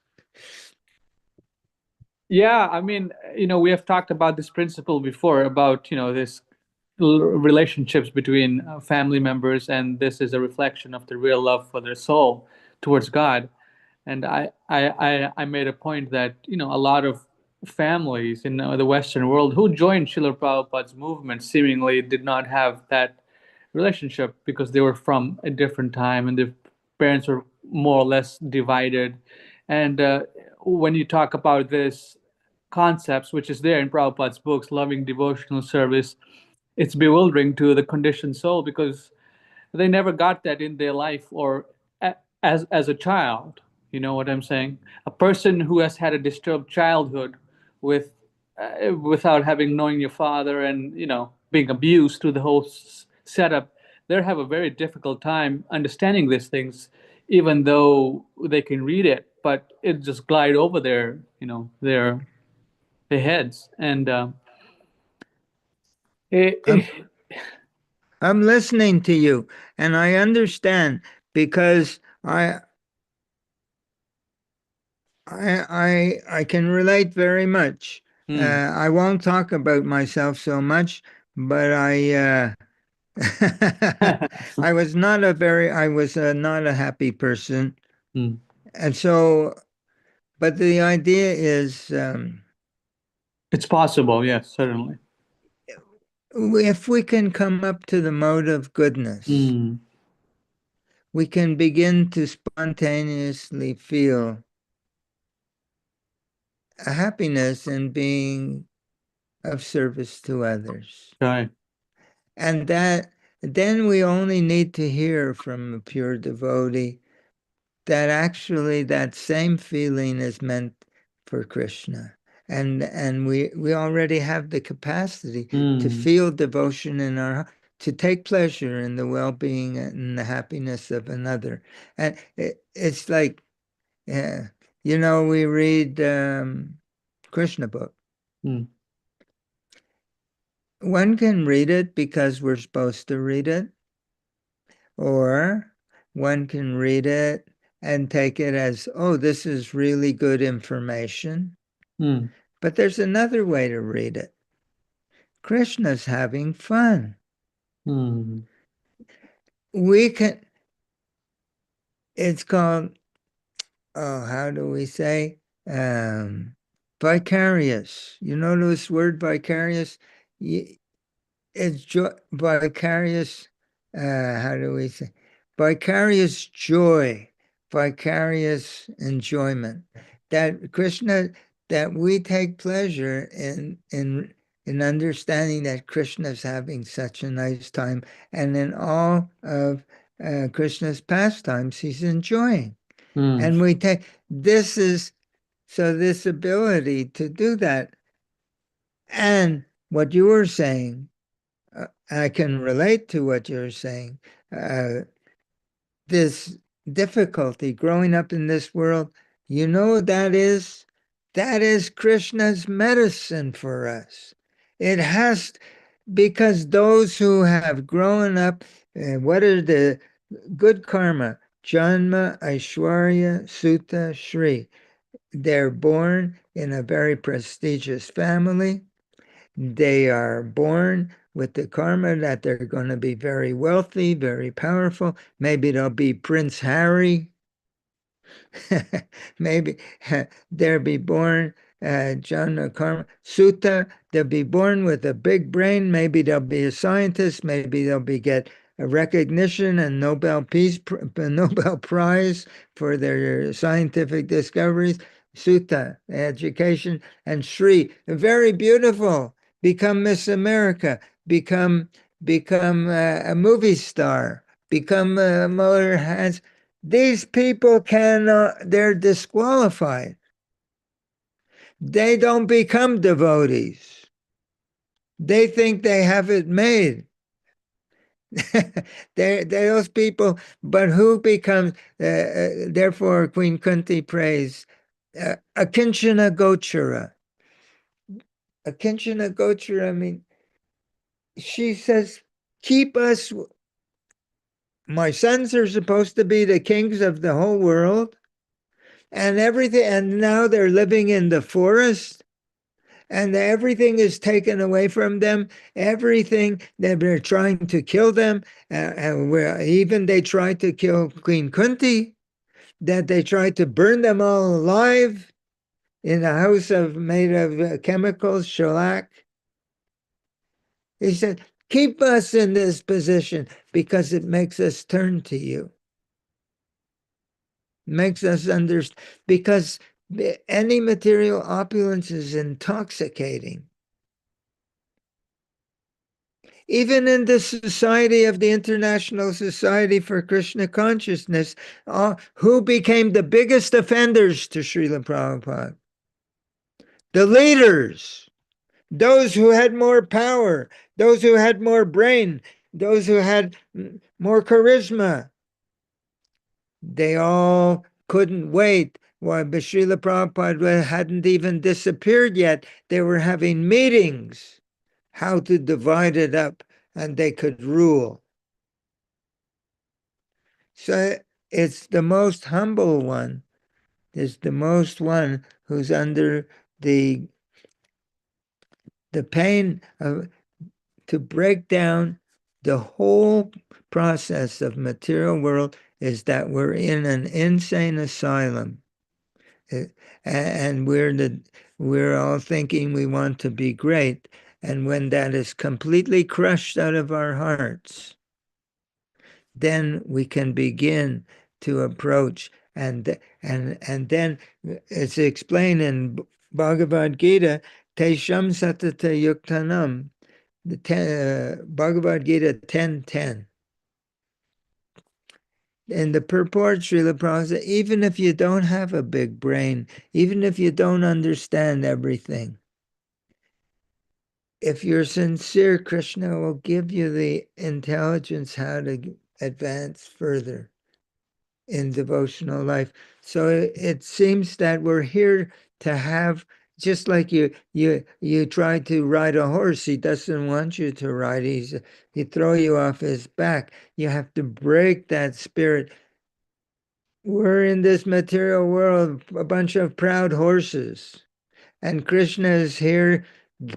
Yeah, I mean, we have talked about this principle before about, this relationships between family members, and this is a reflection of the real love for their soul towards God. And I made a point that, a lot of families in the Western world who joined Srila Prabhupada's movement seemingly did not have that relationship because they were from a different time and their parents were more or less divided. And when you talk about this concepts, which is there in Prabhupada's books, loving devotional service, it's bewildering to the conditioned soul because they never got that in their life or as a child. You know what I'm saying? A person who has had a disturbed childhood with without having knowing your father and being abused through the whole setup, they have a very difficult time understanding these things, even though they can read it, but it just glide over their heads. And it, I'm, it, I'm listening to you, and I understand because I can relate very much. mm. I won't talk about myself so much, but I was not a happy person. Mm. And so, but the idea is, It's possible, yes, certainly. if we can come up to the mode of goodness, Mm. we can begin to spontaneously feel a happiness in being of service to others. Right. And that then we only need to hear from a pure devotee that actually that same feeling is meant for Krishna. And we already have the capacity to Mm. feel devotion in our to take pleasure in the well-being and the happiness of another. And it's like we read Krishna book. Mm. One can read it because we're supposed to read it, or one can read it and take it as, oh, this is really good information. Mm. But there's another way to read it. Krishna's having fun. Mm. We can, it's called, oh, how do we say? Vicarious. You know this word vicarious? It's vicarious, how do we say? Vicarious joy, vicarious enjoyment. That Krishna, that we take pleasure in understanding that Krishna is having such a nice time, and in all of Krishna's pastimes, he's enjoying. Mm. And we take this is so this ability to do that, and what you were saying I can relate to what you're saying. Uh, this difficulty growing up in this world, you know what that is? That is Krishna's medicine for us. It has, because those who have grown up, what are the good karma? Janma, Aishwarya, Sutta, Shri. They're born in a very prestigious family. They are born with the karma that they're going to be very wealthy, very powerful. Maybe they'll be Prince Harry. Maybe they'll be born John Karma Sutta. They'll be born with a big brain. Maybe they'll be a scientist. Maybe they'll be get a recognition and Nobel Prize for their scientific discoveries. Sutta, education, and Shri, very beautiful. Become Miss America. Become a movie star. Become a motor has These people they're disqualified. They don't become devotees. They think they have it made. they're those people, but who becomes, therefore Queen Kunti prays, Akinchana Gochara. Akinchana Gochara, I mean, she says, keep us, my sons are supposed to be the kings of the whole world, and everything, and now they're living in the forest, and everything is taken away from them. Everything, they're trying to kill them, and even they tried to kill Queen Kunti, that they tried to burn them all alive in a house made of chemicals, shellac. He said, keep us in this position because it makes us turn to you. Makes us understand, because any material opulence is intoxicating. Even in the Society of the International Society for Krishna Consciousness, who became the biggest offenders to Srila Prabhupada? The leaders, those who had more power, those who had more brain, those who had more charisma. They all couldn't wait. Why, Srila Prabhupada hadn't even disappeared yet. They were having meetings, how to divide it up, and they could rule. So it's the most humble one, is the most one who's under the pain of, to break down the whole process of material world, is that we're in an insane asylum. And we're all thinking we want to be great. And when that is completely crushed out of our hearts, then we can begin to approach, and then it's explained in Bhagavad Gita, Tesham Satata Yuktanam, Bhagavad Gita 10:10. In the purport, Srila Prabhupada said, even if you don't have a big brain, even if you don't understand everything, if you're sincere, Krishna will give you the intelligence how to advance further in devotional life. So it seems that we're here to have, just like you try to ride a horse, he doesn't want you to ride. He throw you off his back. You have to break that spirit. We're in this material world, a bunch of proud horses. And Krishna is here,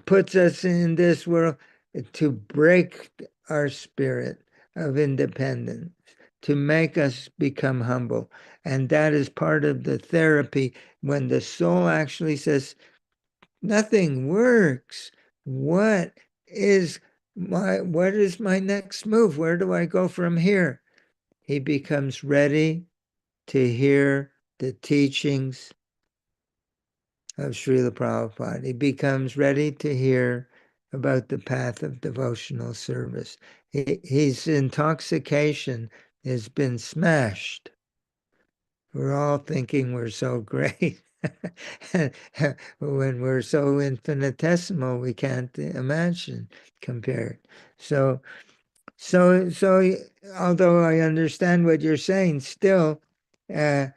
puts us in this world to break our spirit of independence, to make us become humble. And that is part of the therapy when the soul actually says, nothing works. What is my next move? Where do I go from here? He becomes ready to hear the teachings of Srila Prabhupada. He becomes ready to hear about the path of devotional service. His intoxication has been smashed. We're all thinking we're so great. When we're so infinitesimal, we can't imagine compared. So, although I understand what you're saying, still, uh,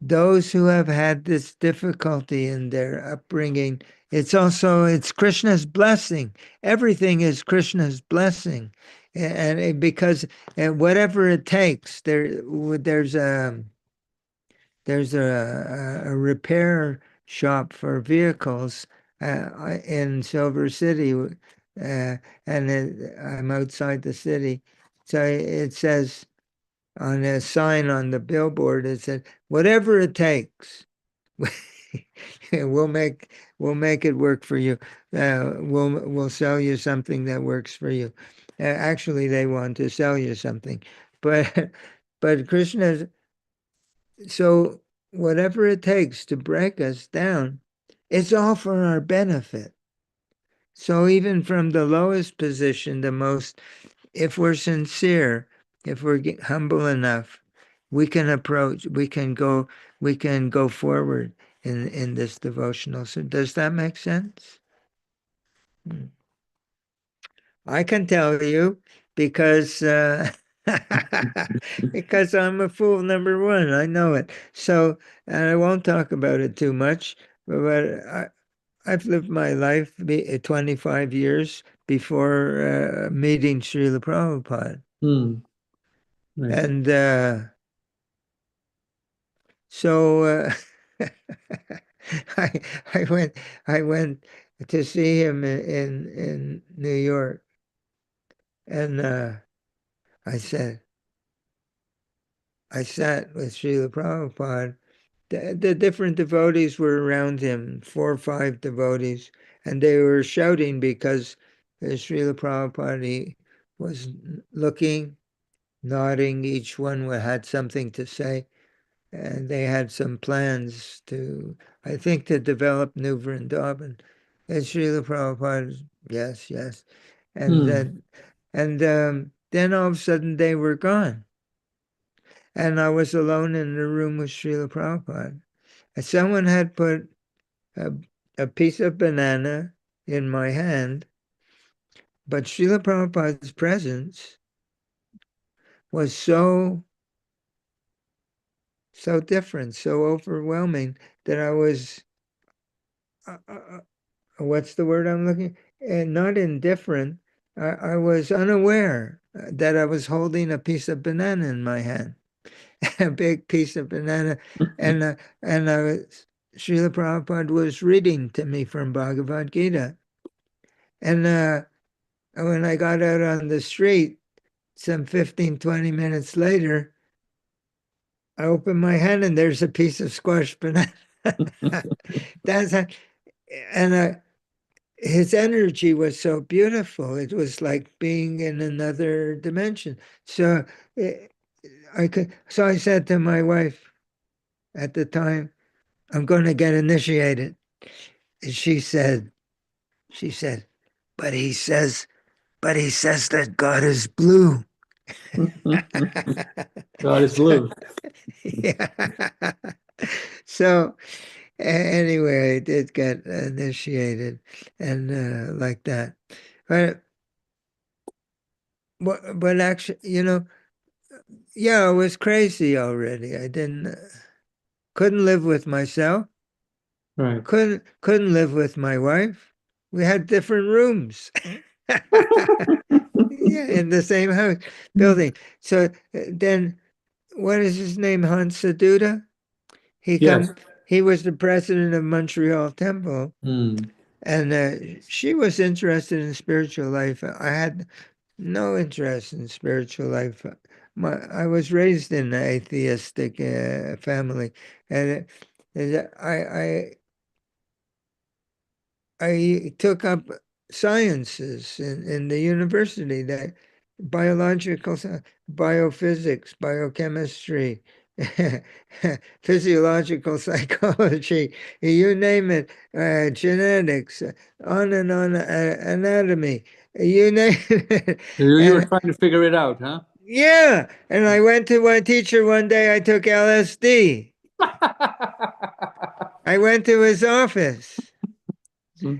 those who have had this difficulty in their upbringing, it's Krishna's blessing. Everything is Krishna's blessing. Because whatever it takes, there's a repair shop for vehicles in Silver City, and I'm outside the city. So it says, on a sign on the billboard, it said, whatever it takes, we'll make it work for you. We'll sell you something that works for you. Actually, they want to sell you something, but Krishna. So whatever it takes to break us down, it's all for our benefit. So even from the lowest position, if we're sincere, if we're humble enough, we can go forward in this devotional. So does that make sense? Hmm. I can tell you because because I'm a fool number one. I know it. So, and I won't talk about it too much, but I've lived my life 25 years before meeting Srila Prabhupada. Hmm. Right. And so I I went I went to see him in New York, and I said I sat with Srila Prabhupada. The different devotees were around him, 4 or 5 devotees, and they were shouting because Srila Prabhupada he was looking, nodding. Each one had something to say, and they had some plans to, I think, to develop New Vrindavan. And Srila Prabhupada, yes, yes. And Hmm. then all of a sudden they were gone. And I was alone in the room with Srila Prabhupada. And someone had put a, a piece of banana in my hand, but Srila Prabhupada's presence was so different, so overwhelming that I was, what's the word I'm looking? And not indifferent. I was unaware that I was holding a piece of banana in my hand, a big piece of banana, and I was, Srila Prabhupada was reading to me from Bhagavad Gita, and when I got out on the street, some 15, 20 minutes later, I opened my hand and there's a piece of squashed banana. That's a, and his energy was so beautiful. It was like being in another dimension. So eh, so I said to my wife at the time, I'm going to get initiated. And she said, but he says that God is blue. God is So, blue. yeah. So anyway, I did get initiated and like that. But but actually, yeah, I was crazy already. I didn't couldn't live with myself. Right. Couldn't live with my wife. We had different rooms. Yeah, in the same house building. So then, what is his name? Hans Saduda. He Yes. come. He was the president of Montreal Temple, Hmm. and she was interested in spiritual life. I had no interest in spiritual life. I was raised in an atheistic family, and I took up sciences in the university, that biophysics, biochemistry, physiological psychology, you name it, genetics, on and on, anatomy, you name it. You were And trying to figure it out, huh? yeah, and I went to my teacher one day, I took LSD. I went to his office.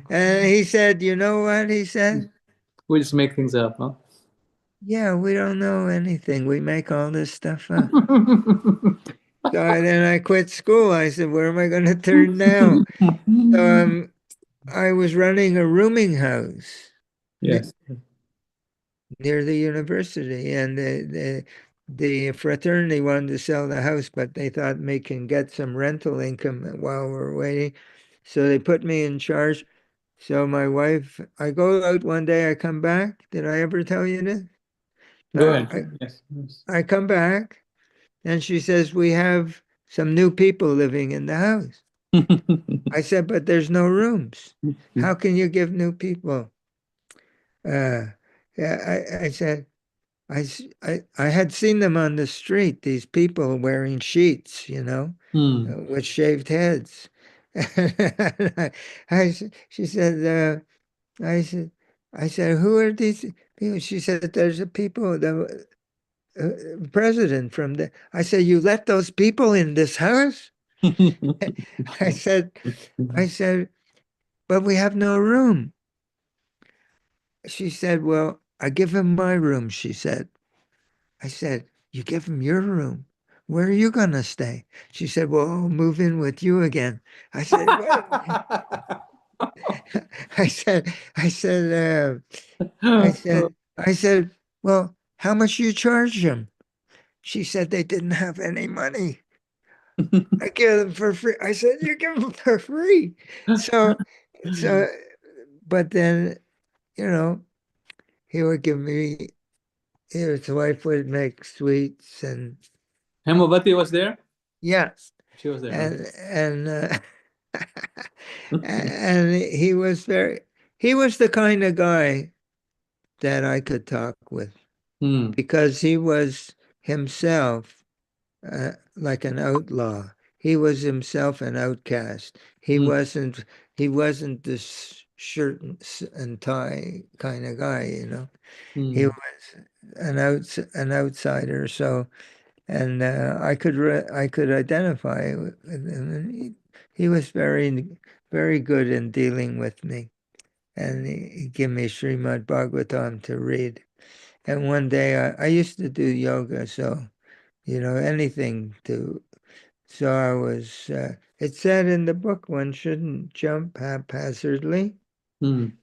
And he said, you know what he said? We just make things up, huh? Yeah, we don't know anything. We make all this stuff up. So then I quit school. I said, where am I going to turn now? So I was running a rooming house Yes. near the university, and the fraternity wanted to sell the house, but they thought we can get some rental income while we're waiting. So they put me in charge. So my wife, I go out one day, I come back. Did I ever tell you this? Go I, I, ahead. Yes. Yes. I come back and she says, we have some new people living in the house. I said, but there's no rooms. How can you give new people? Uh, yeah, I said, I had seen them on the street, these people wearing sheets, Hmm. with shaved heads. She said, I said, who are these people? She said, there's a people. president from the. I said, you let those people in this house? I said, but we have no room. She said, well, I give him my room, she said. I said, you give him your room? Where are you going to stay? She said, well, I'll move in with you again. I said, what? I said, I said, I said, well, how much you charge him? She said they didn't have any money. I give them for free. I said, you give them for free. So, so, but then, you know, he would give me, his wife would make sweets and Hemavati was there? yeah, She was there. and and he was the kind of guy that I could talk with because he was himself like an outlaw. He was himself an outcast. He wasn't this shirt and tie kind of guy, you know. He was an outsider. So, and I could identify with him. And he was very good in dealing with me, and he gave me Srimad Bhagavatam to read. And one day I used to do yoga, so you know anything to. So I was. It said in the book one shouldn't jump haphazardly.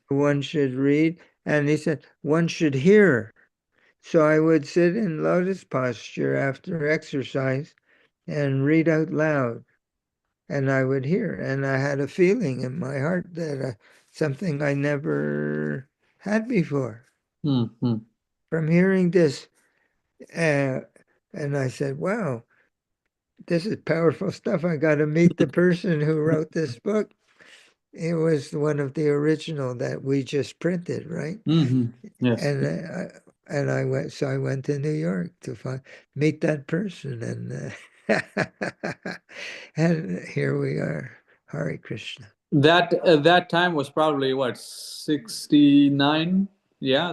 One should read, and he said one should hear. So I would sit in lotus posture after exercise and read out loud, and I would hear. And I had a feeling in my heart that something I never had before from hearing this. And I said, wow, this is powerful stuff. I got to meet the person who wrote this book. It was one of the original that we just printed, right? Yes. And I went, so I went to New York to meet that person, and here we are. Hare Krishna. That time was probably what, 69? Yeah.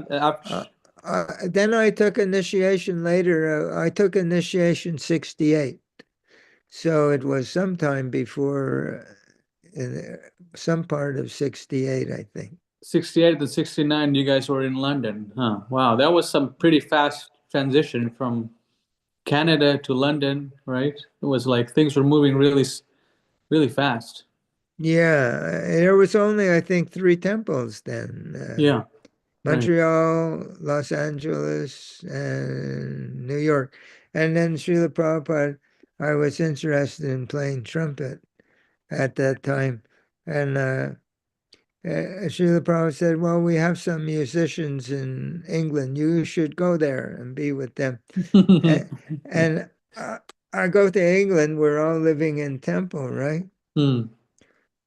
Then I took initiation later. I took initiation 68. So it was sometime before, in some part of 68, I think. 68 to 69, you guys were in London. Huh. Wow, that was some pretty fast transition from Canada to London, right? It was like things were moving really fast. Yeah, there was only, I think, 3 temples then. Yeah. Right. Montreal, Los Angeles, and New York. And then Srila Prabhupada, I was interested in playing trumpet at that time. And Srila Prabhupada said, well, we have some musicians in England. You should go there and be with them. And I go to England. We're all living in temple, right?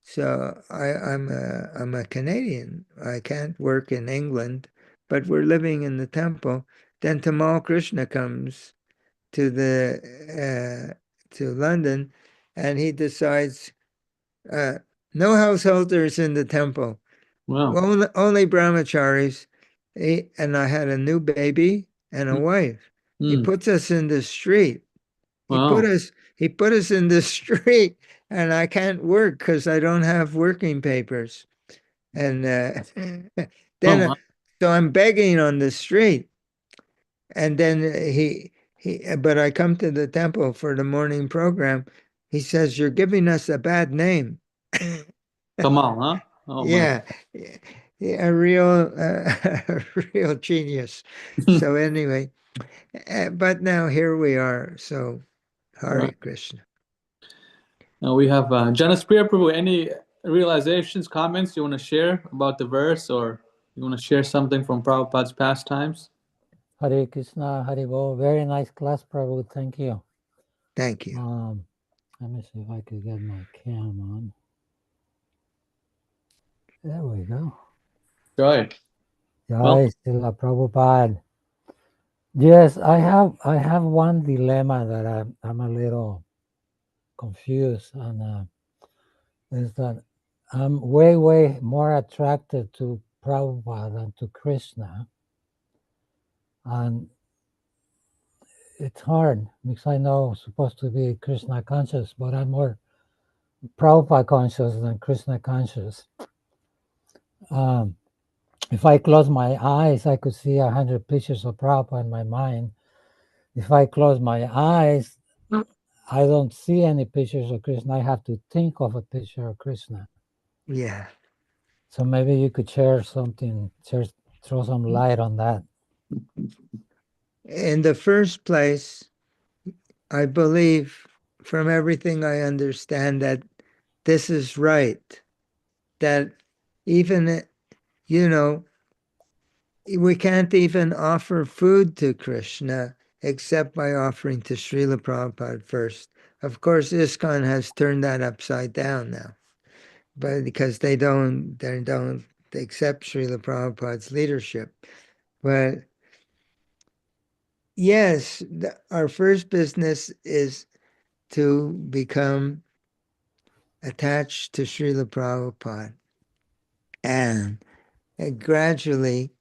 So I'm a Canadian. I can't work in England, but we're living in the temple. Then Tamal Krishna comes to to London, and he decides no householders in the temple, Wow. only brahmacharis. And I had a new baby and a wife. He puts us in the street. He put Wow. us in the street, and I can't work because I don't have working papers. And Oh, then wow. so I'm begging on the street, and then but I come to the temple for the morning program. He says, "You're giving us a bad name." Come on, huh? Oh my. Yeah, yeah, a real a real genius. So anyway, but now here we are. So Hare Right. Krishna. Now we have Janaspriya Prabhu. Any realizations, comments you want to share about the verse, or you want to share something from Prabhupada's pastimes? Hare Krishna, Hare Bo. Very nice class, Prabhu. Thank you. Thank you. Let me see if I could get my cam on. There we go. Right. Jai Srila Prabhupada. Yes, I have one dilemma that I'm a little confused, and is that I'm way more attracted to Prabhupada than to Krishna, and it's hard because I know I'm supposed to be Krishna conscious, but I'm more Prabhupada conscious than Krishna conscious. If I close my eyes, I could see 100 pictures of Prabhupada in my mind. If I close my eyes, I don't see any pictures of Krishna. I have to think of a picture of Krishna. Yeah. So maybe you could share something, throw some light on that. In the first place, I believe from everything I understand that this is right. That even, we can't even offer food to Krishna except by offering to Srila Prabhupada first. Of course, ISKCON has turned that upside down now, but because they don't accept Srila Prabhupada's leadership. But yes, our first business is to become attached to Srila Prabhupada, and gradually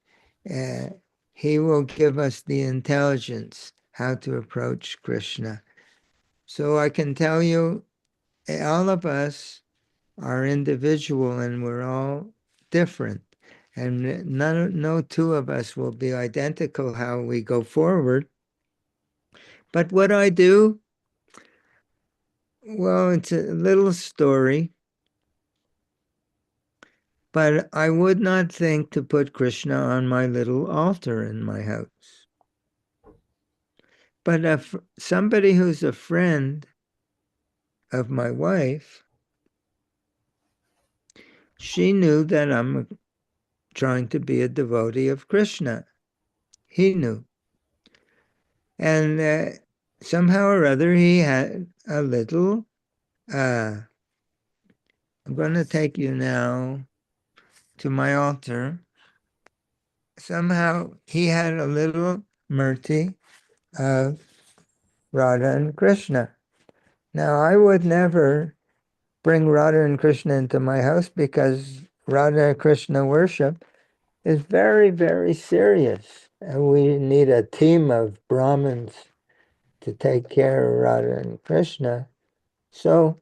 he will give us the intelligence how to approach Krishna. So I can tell you, all of us are individual and we're all different. And no two of us will be identical how we go forward. But what I do, well, it's a little story, but I would not think to put Krishna on my little altar in my house. But if somebody who's a friend of my wife, she knew that I'm trying to be a devotee of Krishna. He knew. And somehow or other, he had a little, I'm going to take you now to my altar. Somehow he had a little murti of Radha and Krishna. Now, I would never bring Radha and Krishna into my house because Radha and Krishna worship is very, very serious. And we need a team of Brahmins to take care of Radha and Krishna. So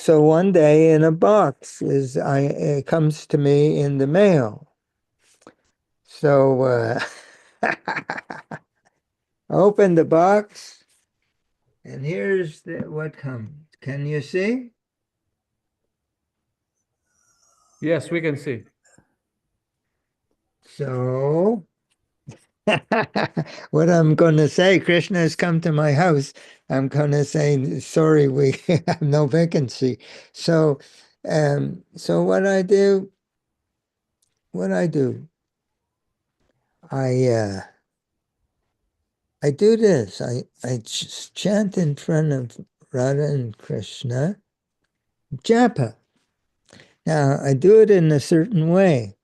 one day in a box it comes to me in the mail. So open the box, and here's what comes. Can you see? Yes, we can see. So what I'm going to say, Krishna has come to my house. I'm going to say, sorry, we have no vacancy. So what I do, I do this. I just chant in front of Radha and Krishna, japa. Now, I do it in a certain way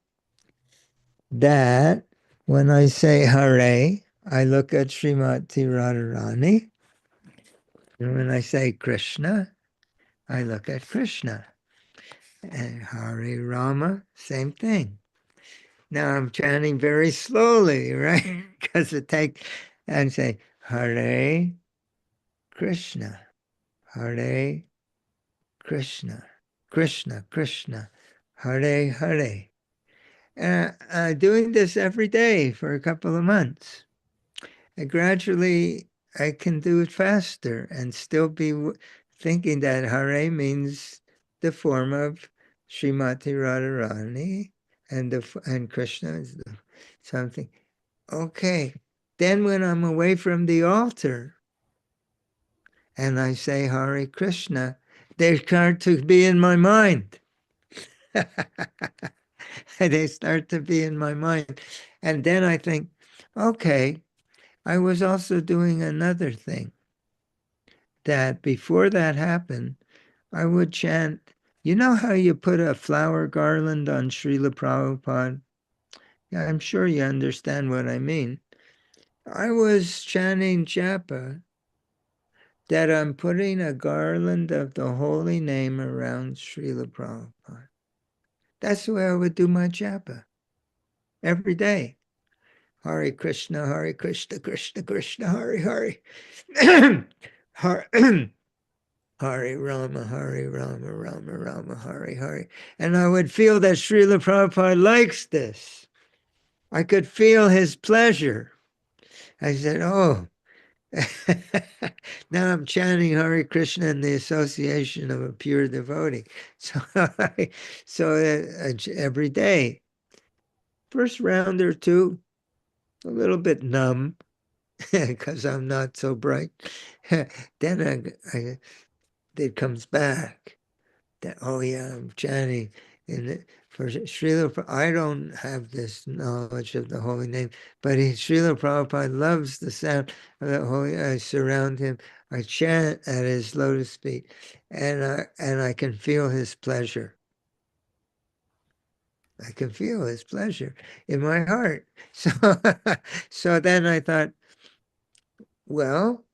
that when I say Hare, I look at Srimati Radharani. And when I say Krishna, I look at Krishna. And Hare Rama, same thing. Now I'm chanting very slowly, right? Because it takes, and say Hare Krishna, Hare Krishna, Krishna Krishna, Hare Hare. Doing this every day for a couple of months. And gradually, I can do it faster and still be thinking that Hare means the form of Srimati Radharani and Krishna is something. Okay. Then when I'm away from the altar and I say Hare Krishna, they start to be in my mind. They start to be in my mind. And then I think, okay, I was also doing another thing, that before that happened, I would chant, you know how you put a flower garland on Srila Prabhupada? Yeah, I'm sure you understand what I mean. I was chanting japa, that I'm putting a garland of the holy name around Srila Prabhupada. That's the way I would do my japa every day. Hare Krishna, Krishna Krishna, Hare Hare. Hare Rama, Rama Rama, Hare Hare. And I would feel that Srila Prabhupada likes this. I could feel his pleasure. I said, oh, now I'm chanting Hare Krishna in the association of a pure devotee. So, every day, first round or two, a little bit numb because I'm not so bright. Then it comes back that, oh yeah, I'm chanting. For Srila, I don't have this knowledge of the holy name, but Srila Prabhupada loves the sound of the holy. I surround him. I chant at his lotus feet, and I can feel his pleasure. I can feel his pleasure in my heart. So, so then I thought, well,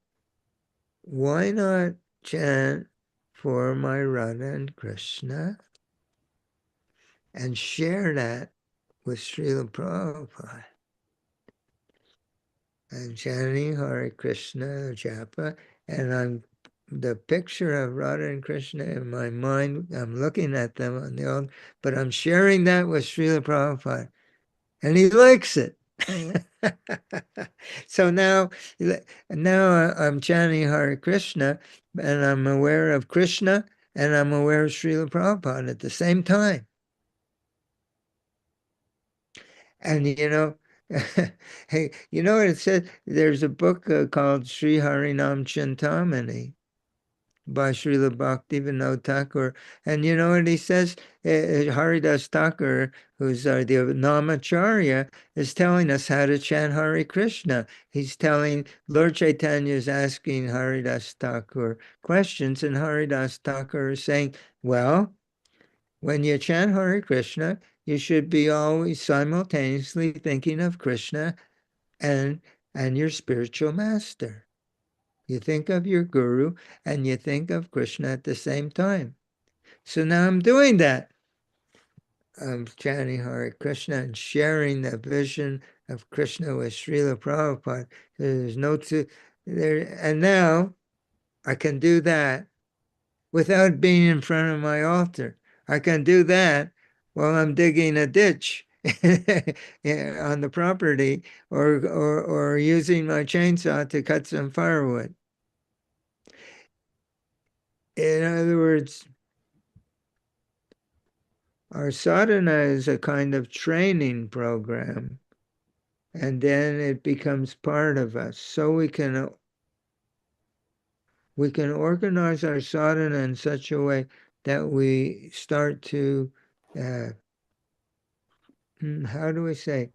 why not chant for my Radha and Krishna and share that with Srila Prabhupada? I'm chanting Hare Krishna Japa, and the picture of Radha and Krishna in my mind, I'm looking at them on the altar, but I'm sharing that with Srila Prabhupada, and he likes it. So now I'm chanting Hare Krishna, and I'm aware of Krishna, and I'm aware of Srila Prabhupada at the same time. And hey, you know what it says? There's a book called Sri Harinam Chintamani by Srila Bhaktivinoda Thakur. And you know what he says? Haridas Thakur, who's the Namacharya, is telling us how to chant Hare Krishna. He's telling, Lord Chaitanya is asking Haridas Thakur questions, and Haridas Thakur is saying, well, when you chant Hare Krishna, you should be always simultaneously thinking of Krishna and your spiritual master. You think of your guru and you think of Krishna at the same time. So now I'm doing that. I'm chanting Hare Krishna and sharing the vision of Krishna with Srila Prabhupada. There's no there, and now I can do that without being in front of my altar. I can do that while I'm digging a ditch on the property or using my chainsaw to cut some firewood. In other words, our sadhana is a kind of training program, and then it becomes part of us. So we can organize our sadhana in such a way that we start to, how do we say,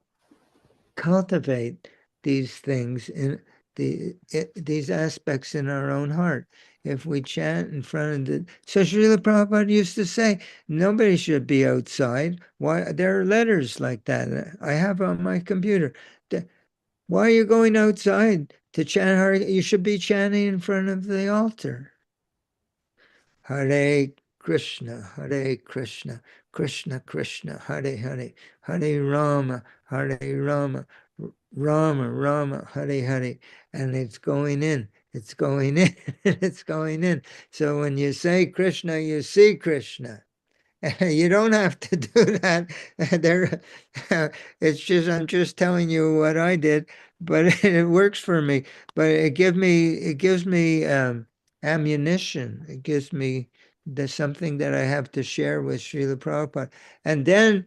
cultivate these things in these aspects in our own heart. If we chant in front of so Srila Prabhupada used to say, nobody should be outside. Why? There are letters like that I have on my computer. Why are you going outside to chant Hare? You should be chanting in front of the altar. Hare Krishna, Krishna Krishna, Hare Hare, Hare Rama, Rama Rama, Hare Hare. And it's going in, it's going in, it's going in. So when you say Krishna, you see Krishna. You don't have to do that. It's just, I'm just telling you what I did, but it works for me. But it gives me ammunition. It gives me something that I have to share with Srila Prabhupada. And then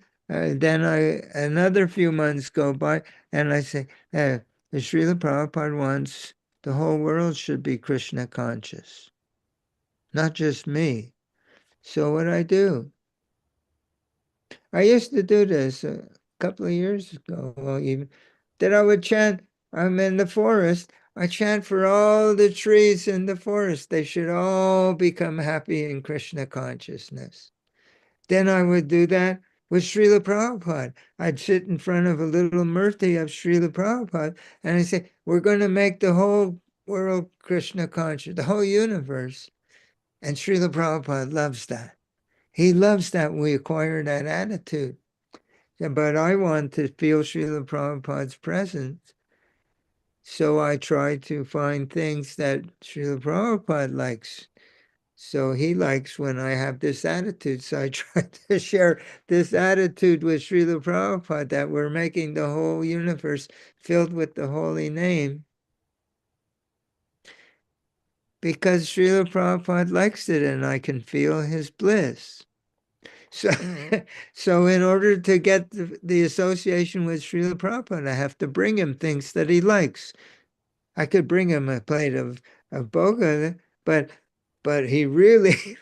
another few months go by, and I say, the Srila Prabhupada wants the whole world should be Krishna conscious, not just me. So what I do? I used to do this a couple of years ago, well, even that I would chant. I'm in the forest. I chant for all the trees in the forest. They should all become happy in Krishna consciousness. Then I would do that with Srila Prabhupada. I'd sit in front of a little murti of Srila Prabhupada, and I say, we're going to make the whole world Krishna conscious, the whole universe. And Srila Prabhupada loves that. He loves that we acquire that attitude. Yeah, but I want to feel Srila Prabhupada's presence. So I try to find things that Srila Prabhupada likes. So he likes when I have this attitude. So I try to share this attitude with Srila Prabhupada that we're making the whole universe filled with the holy name. Because Srila Prabhupada likes it and I can feel his bliss. So, so in order to get the association with Srila Prabhupada, I have to bring him things that he likes. I could bring him a plate of boga, but he really,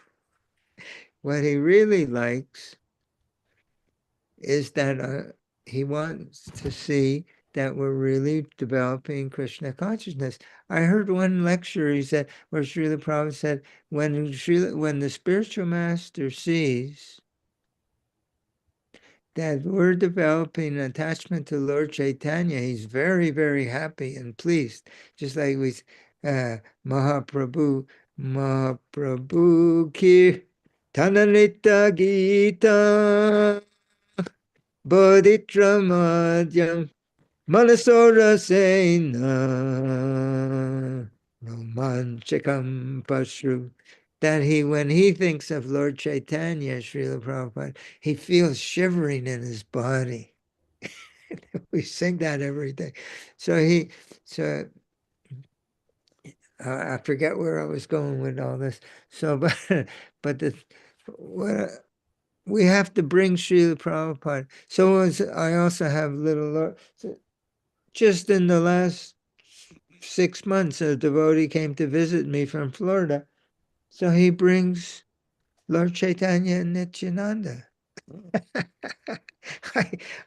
what he really likes is that he wants to see that we're really developing Krishna consciousness. I heard one lecture he said where Srila Prabhupada said, when the spiritual master sees that we're developing an attachment to Lord Chaitanya, he's very, very happy and pleased. Just like with Mahaprabhu ki Tananita Gita Bodhitramadyam Manasora Sena Romanchakam Pashru. That when he thinks of Lord Chaitanya, Srila Prabhupada, he feels shivering in his body. We sing that every day. So I forget where I was going with all this. So, but we have to bring Srila Prabhupada. So I also have just in the last 6 months, a devotee came to visit me from Florida. So he brings Lord Chaitanya and Nityananda.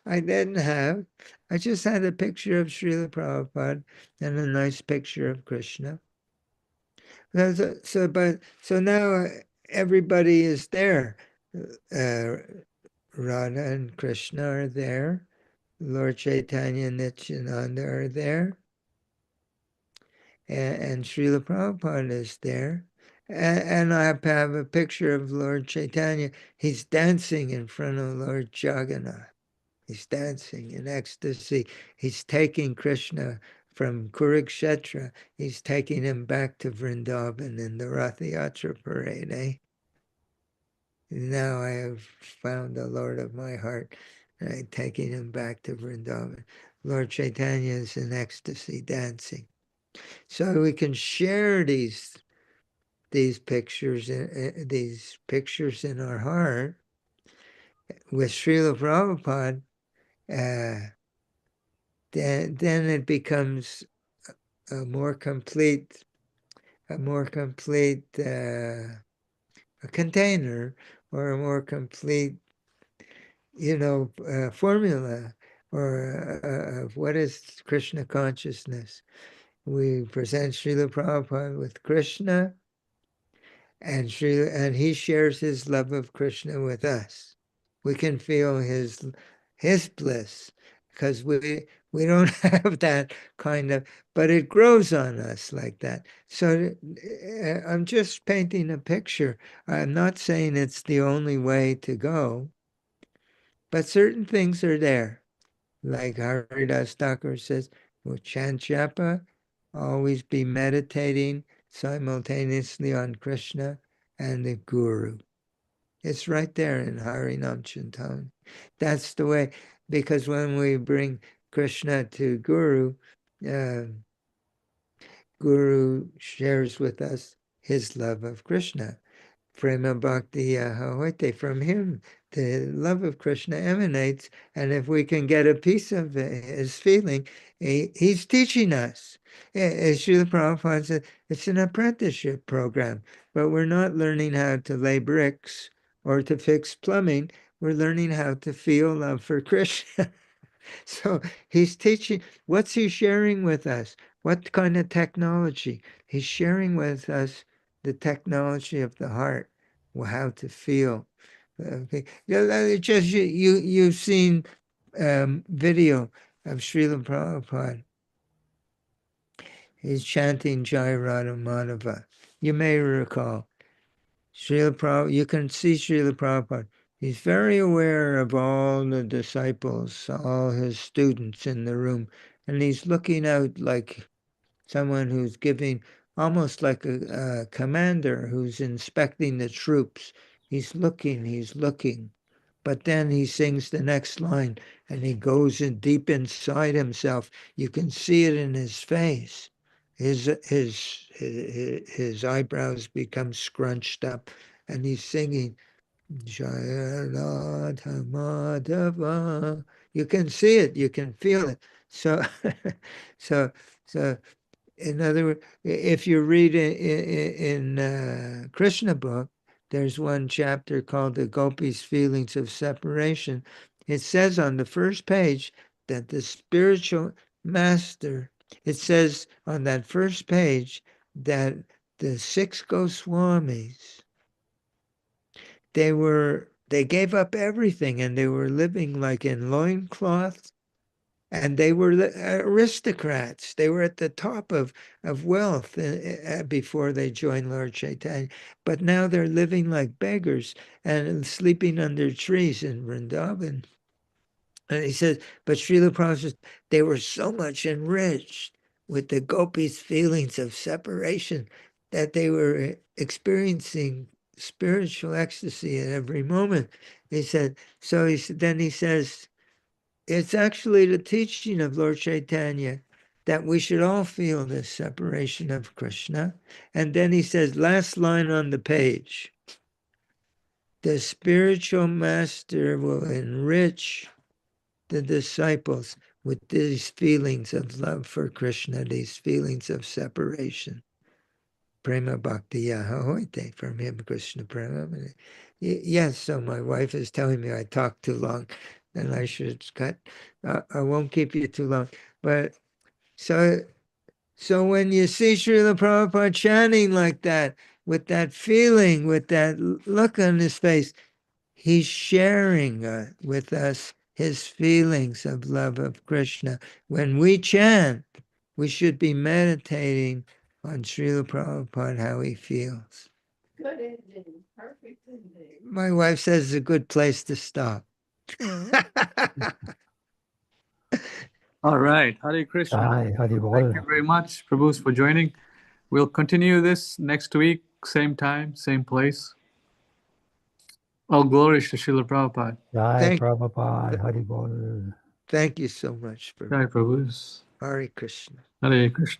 I didn't have. I just had a picture of Srila Prabhupada and a nice picture of Krishna. So now everybody is there. Radha and Krishna are there. Lord Chaitanya and Nityananda are there. And Srila Prabhupada is there. And I have a picture of Lord Chaitanya. He's dancing in front of Lord Jagannath. He's dancing in ecstasy. He's taking Krishna from Kurukshetra. He's taking him back to Vrindavan in the Rath Yatra parade, eh? Now I have found the Lord of my heart, right? Taking him back to Vrindavan. Lord Chaitanya is in ecstasy, dancing. So we can share these pictures in our heart with Srila Prabhupada. Then it becomes a more complete a container, or a more complete, formula, or of what is Krishna consciousness. We present Srila Prabhupada with Krishna, and he shares his love of Krishna with us. We can feel his bliss, because we don't have that kind of, but it grows on us like that. So I'm just painting a picture. I'm not saying it's the only way to go, but certain things are there. Like Haridas Thakur says, well, chant japa, always be meditating simultaneously on Krishna and the Guru. It's right there in Harinam Chintamani. That's the way, because when we bring Krishna to Guru, Guru shares with us his love of Krishna. Prema Bhakti Ahoite, from him, the love of Krishna emanates, and if we can get a piece of his feeling, he's teaching us. As Srila Prabhupada said, it's an apprenticeship program, but we're not learning how to lay bricks or to fix plumbing. We're learning how to feel love for Krishna. So he's teaching. What's he sharing with us? What kind of technology? He's sharing with us the technology of the heart, how to feel. Okay. Just you've seen video of Srila Prabhupada. He's chanting Jai Radha Madhava. You may recall Srila Prabhupada. You can see Srila Prabhupada He's very aware of all the disciples, all his students in the room, and he's looking out like someone who's giving, almost like a commander who's inspecting the troops. He's looking. But then he sings the next line, and he goes in deep inside himself. You can see it in his face. His eyebrows become scrunched up, and he's singing Jaya Radha Madhava. You can see it, you can feel it. So, so, so in other words, if you read in Krishna book, there's one chapter called the Gopis' Feelings of Separation. It says on the first page that the spiritual master, it says on that first page that the 6 Goswamis, they gave up everything and they were living like in loincloths, and they were aristocrats. They were at the top of wealth before they joined Lord Chaitanya. But now they're living like beggars and sleeping under trees in Vrindavan. And he says, but Srila Prabhupada says, they were so much enriched with the gopis' feelings of separation that they were experiencing spiritual ecstasy at every moment. He said, then he says, it's actually the teaching of Lord Chaitanya that we should all feel this separation of Krishna. And then he says, last line on the page, the spiritual master will enrich the disciples with these feelings of love for Krishna, these feelings of separation. Prema Bhakti Yahoite, from him Krishna Prema. Yes, so my wife is telling me I talk too long and I should cut. I won't keep you too long. But so when you see Srila Prabhupada chanting like that, with that feeling, with that look on his face, he's sharing with us his feelings of love of Krishna. When we chant, we should be meditating on Srila Prabhupada, how he feels. Good ending. Perfect ending. My wife says it's a good place to stop. All right. Hare Krishna. Jai Hari Thank Bol. you very much, Prabhus, for joining. We'll continue this next week, same time, same place. All glories to Srila Prabhupada. Jai Prabhupada. Hari Bol. Thank you so much for Jai Prabhus. Hare Krishna. Hare Krishna.